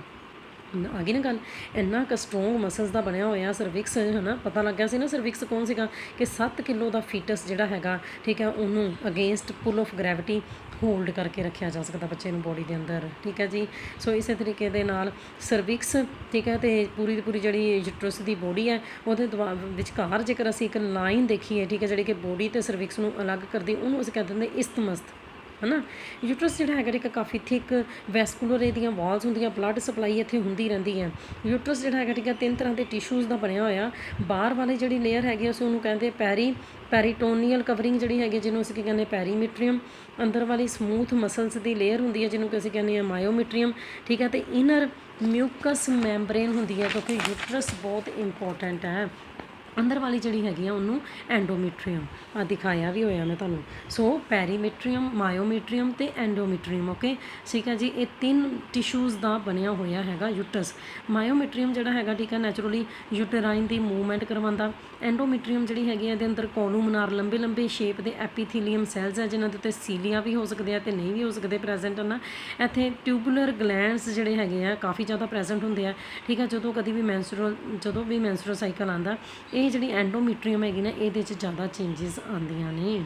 ਆ ਗਈ ਨਾ ਗੱਲ, ਇੰਨਾ ਕੁ ਸਟਰੋਂਗ ਮਸਲਸ ਦਾ ਬਣਿਆ ਹੋਇਆ ਸਰਵਿਕਸ, ਹੈ ਨਾ। ਪਤਾ ਲੱਗਿਆ ਸੀ ਨਾ ਸਰਵਿਕਸ ਕੌਣ ਸੀਗਾ, ਕਿ 7 ਕਿਲੋ ਦਾ ਫੀਟਸ ਜਿਹੜਾ ਹੈਗਾ, ਠੀਕ ਹੈ, ਉਹਨੂੰ against pull of gravity hold ਕਰਕੇ ਰੱਖਿਆ ਜਾ ਸਕਦਾ ਬੱਚੇ ਨੂੰ ਬੋਡੀ ਦੇ ਅੰਦਰ, ਠੀਕ ਹੈ ਜੀ। ਸੋ ਇਸੇ ਤਰੀਕੇ ਦੇ ਨਾਲ ਸਰਵਿਕਸ, ਠੀਕ ਹੈ, ਅਤੇ ਪੂਰੀ ਦੀ ਪੂਰੀ ਜਿਹੜੀ ਯੂਟਰਸ ਦੀ ਬੋਡੀ ਹੈ, ਉਹਦੇ ਵਿਚਕਾਰ ਜੇਕਰ ਅਸੀਂ ਇੱਕ ਲਾਈਨ ਦੇਖੀਏ, ਠੀਕ ਹੈ, ਜਿਹੜੀ ਕਿ ਬੋਡੀ ਅਤੇ ਸਰਵਿਕਸ ਨੂੰ ਅਲੱਗ ਕਰਦੀ, ਉਹਨੂੰ ਅਸੀਂ ਕਹਿ ਦਿੰਦੇ ਇਸਤਮਸਤ, ਹੈ ਨਾ। ਯੂਟਰਸ ਜਿਹੜਾ ਹੈਗਾ ਇੱਕ ਕਾਫੀ ਥਿਕ ਵੈਸਕੂਲਰ ਇਹਦੀਆਂ ਵਾਲਸ ਹੁੰਦੀਆਂ, ਬਲੱਡ ਸਪਲਾਈ ਇੱਥੇ ਹੁੰਦੀ ਰਹਿੰਦੀ ਹੈ। ਯੂਟਰਸ ਜਿਹੜਾ ਹੈਗਾ, ਠੀਕ ਹੈ, 3 ਤਰ੍ਹਾਂ ਦੇ ਟਿਸ਼ੂਜ਼ ਦਾ ਬਣਿਆ ਹੋਇਆ। ਬਾਹਰ ਵਾਲੀ ਜਿਹੜੀ ਲੇਅਰ ਹੈਗੀ ਅਸੀਂ ਉਹਨੂੰ ਕਹਿੰਦੇ ਪੈਰੀਟੋਨੀਅਲ ਕਵਰਿੰਗ ਜਿਹੜੀ ਹੈਗੀ, ਜਿਹਨੂੰ ਅਸੀਂ ਕੀ ਕਹਿੰਦੇ ਪੈਰੀਮੀਟਰੀਅਮ। ਅੰਦਰ ਵਾਲੀ ਸਮੂਥ ਮਸਲਸ ਦੀ ਲੇਅਰ ਹੁੰਦੀ ਹੈ, ਜਿਹਨੂੰ ਕਿ ਅਸੀਂ ਕਹਿੰਦੇ ਹਾਂ ਮਾਇਓਮੀਟਰੀਅਮ, ਠੀਕ ਹੈ, ਅਤੇ ਇਨਰ ਮਿਊਕਸ ਮੈਂਬਰੇਨ ਹੁੰਦੀ ਹੈ, ਕਿਉਂਕਿ ਯੂਟਰਸ ਬਹੁਤ ਇੰਪੋਰਟੈਂਟ ਹੈ। ਅੰਦਰ ਵਾਲੀ ਜਿਹੜੀ ਹੈਗੀ ਆ ਉਹਨੂੰ ਐਂਡੋਮੀਟਰੀਅਮ ਆ ਦਿਖਾਇਆ ਵੀ ਹੋਇਆ ਮੈਂ ਤੁਹਾਨੂੰ। ਸੋ ਪੈਰੀਮੀਟਰੀਅਮ, ਮਾਇਓਮੀਟਰੀਅਮ ਅਤੇ ਐਂਡੋਮੀਟਰੀਅਮ, ਓਕੇ, ਠੀਕ ਹੈ ਜੀ। ਇਹ 3 ਟਿਸ਼ੂਜ਼ ਦਾ ਬਣਿਆ ਹੋਇਆ ਹੈਗਾ ਯੂਟਰਸ। ਮਾਇਓਮੀਟਰੀਅਮ ਜਿਹੜਾ ਹੈਗਾ, ਠੀਕ ਹੈ, ਨੈਚੁਰਲੀ ਯੂਟਰਾਈਨ ਦੀ ਮੂਵਮੈਂਟ ਕਰਵਾਉਂਦਾ। ਐਂਡੋਮੀਟਰੀਅਮ ਜਿਹੜੀ ਹੈਗੀ ਇਹਦੇ ਅੰਦਰ ਕੋਲੂਮਨਾਰ ਲੰਬੇ ਲੰਬੇ ਸ਼ੇਪ ਦੇ ਐਪੀਥੀਲੀਅਮ ਸੈਲਸ ਹੈ, ਜਿਨ੍ਹਾਂ ਦੇ ਉੱਤੇ ਸੀਲੀਆ ਵੀ ਹੋ ਸਕਦੇ ਆ ਅਤੇ ਨਹੀਂ ਵੀ ਹੋ ਸਕਦੇ ਪ੍ਰੈਜ਼ੈਂਟ, ਹੈ ਨਾ। ਇੱਥੇ ਟਿਊਬੂਲਰ ਗਲੈਂਡਸ ਜਿਹੜੇ ਹੈਗੇ ਆ ਕਾਫੀ ਜ਼ਿਆਦਾ ਪ੍ਰੈਜ਼ੈਂਟ ਹੁੰਦੇ ਆ, ਠੀਕ ਹੈ। ਜਦੋਂ ਵੀ ਮੈਂਸਟਰੁਅਲ ਸਾਈਕਲ ਆਉਂਦਾ, ਇਹ ਜਿਹੜੀ ਐਂਡੋਮੀਟਰੀਅਮ ਹੈਗੀ ਨਾ, ਇਹਦੇ 'ਚ ਜ਼ਿਆਦਾ ਚੇਂਜਸ ਆਉਂਦੀਆਂ ਨੇ।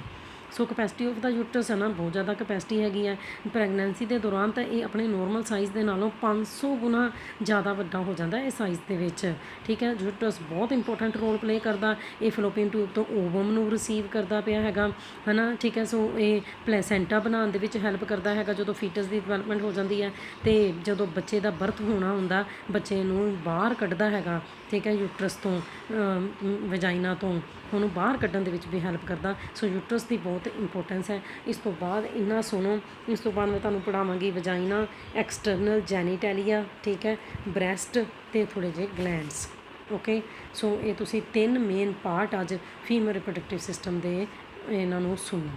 ਸੋ ਕਪੈਸਿਟੀ ਆਫ ਦਾ ਯੂਟਰਸ ਹੈ ਨਾ, ਬਹੁਤ ਜ਼ਿਆਦਾ ਕਪੈਸਿਟੀ ਹੈਗੀ ਹੈ। ਪ੍ਰੈਗਨੈਂਸੀ ਦੇ ਦੌਰਾਨ ਤਾਂ ਇਹ ਆਪਣੇ ਨੋਰਮਲ ਸਾਈਜ਼ ਦੇ ਨਾਲੋਂ 500 ਗੁਣਾ ਜ਼ਿਆਦਾ ਵੱਡਾ ਹੋ ਜਾਂਦਾ ਇਹ ਸਾਈਜ਼ ਦੇ ਵਿੱਚ, ਠੀਕ ਹੈ। ਯੂਟਰਸ ਬਹੁਤ ਇੰਪੋਰਟੈਂਟ ਰੋਲ ਪਲੇ ਕਰਦਾ। ਇਹ ਫਲੋਪੀਅਨ ਟਿਊਬ ਤੋਂ ਓਵਮ ਨੂੰ ਰਿਸੀਵ ਕਰਦਾ ਪਿਆ ਹੈਗਾ, ਹੈ ਨਾ, ਠੀਕ ਹੈ। ਸੋ ਇਹ ਪਲੈਸੈਂਟਾ ਬਣਾਉਣ ਦੇ ਵਿੱਚ ਹੈਲਪ ਕਰਦਾ ਹੈਗਾ ਜਦੋਂ ਫੀਟਸ ਦੀ ਡਿਵੈਲਪਮੈਂਟ ਹੋ ਜਾਂਦੀ ਹੈ, ਅਤੇ ਜਦੋਂ ਬੱਚੇ ਦਾ ਬਰਥ ਹੋਣਾ ਹੁੰਦਾ, ਬੱਚੇ ਨੂੰ ਬਾਹਰ ਕੱਢਦਾ ਹੈਗਾ, ਠੀਕ ਹੈ, ਯੂਟਰਸ ਤੋਂ, ਵਜਾਈਨਾ ਤੋਂ ਉਹਨੂੰ ਬਾਹਰ ਕੱਢਣ ਦੇ ਵਿੱਚ ਵੀ ਹੈਲਪ ਕਰਦਾ। ਸੋ ਯੂਟਰਸ ਦੀ ਬਹੁਤ ਇੰਪੋਰਟੈਂਸ ਹੈ। ਇਸ ਤੋਂ ਬਾਅਦ ਇੰਨਾ ਸੁਣੋ, ਇਸ ਤੋਂ ਬਾਅਦ ਮੈਂ ਤੁਹਾਨੂੰ ਪੜ੍ਹਾਵਾਂਗੀ ਵਜਾਈਨਾ, ਐਕਸਟਰਨਲ ਜੈਨੀਟੈਲੀਆ, ਠੀਕ ਹੈ, ਬ੍ਰੈਸਟ ਅਤੇ ਥੋੜ੍ਹੇ ਜਿਹੇ ਗਲੈਂਡਸ, ਓਕੇ। ਸੋ ਇਹ ਤੁਸੀਂ 3 ਮੇਨ ਪਾਰਟ ਅੱਜ ਫੀਮੇਲ ਰਿਪਰੋਡਕਟਿਵ ਸਿਸਟਮ ਦੇ ਇਹਨਾਂ ਨੂੰ ਸੁਣੋ।